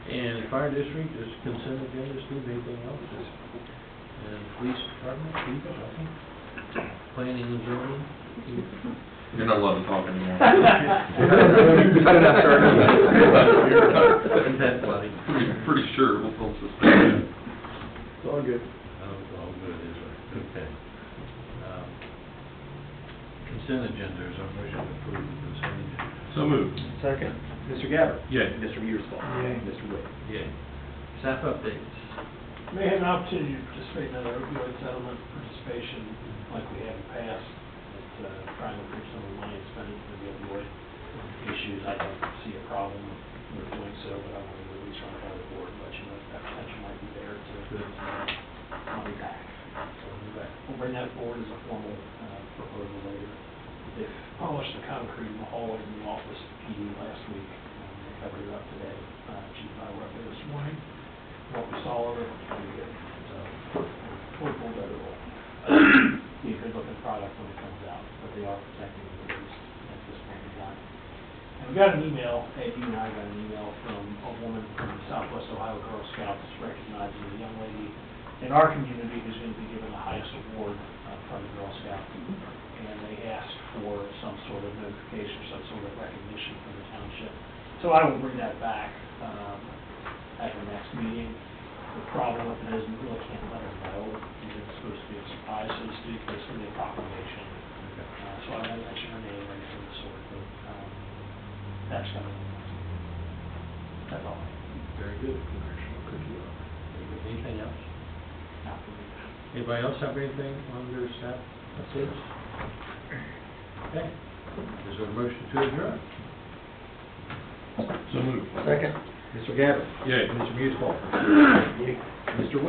And fire district, is consent agenda, Steve, anything else? And police department, Steve, nothing? Planning and zoning? You're not allowed to talk anymore. Better not start again. You're not- Pretty sure we'll suspend it. It's all good. All good, is it? Okay. Consent agenda, is our motion to approve the consent agenda? So moved. Second. Mr. Gabbard? Yay. Mr. Mearsclaw? Yay. Mr. Wade? Yeah. Staff updates. May have an opportunity to participate in another opioid settlement participation like we have in the past. It's trying to recoup some of the money spent for the opioid issues. I don't see a problem with doing so, but I want to at least run it by the board and let you know that potential might be there to money back. So we'll bring that forward as a formal proposal later. They've polished the concrete in the hallway in the office PD last week. They covered it up today. Chief and I were up there this morning. What we saw of it was pretty good. So we'll pull that roll. Be a good looking product when it comes out, but they are protecting it at least at this point in time. And we got an email, Ed, you and I got an email from a woman from the Southwest Ohio Girl Scouts recognizing a young lady in our community who's going to be given the highest award from the Girl Scouts. And they asked for some sort of notification, some sort of recognition from the township. So I will bring that back at the next meeting. The problem with it is we really can't let them know, because it's supposed to be a surprise, so to speak, but it's going to be a proclamation. So I won't mention her name or anything of the sort, but that's coming. That's all. Very good. Cookie off. Very good. Anything else? Not for me. Anybody else have anything on their staff updates? Okay. Is there a motion to adjourn? So moved. Second. Mr. Gabbard? Yay. Mr. Mearsclaw? Mr. Wade?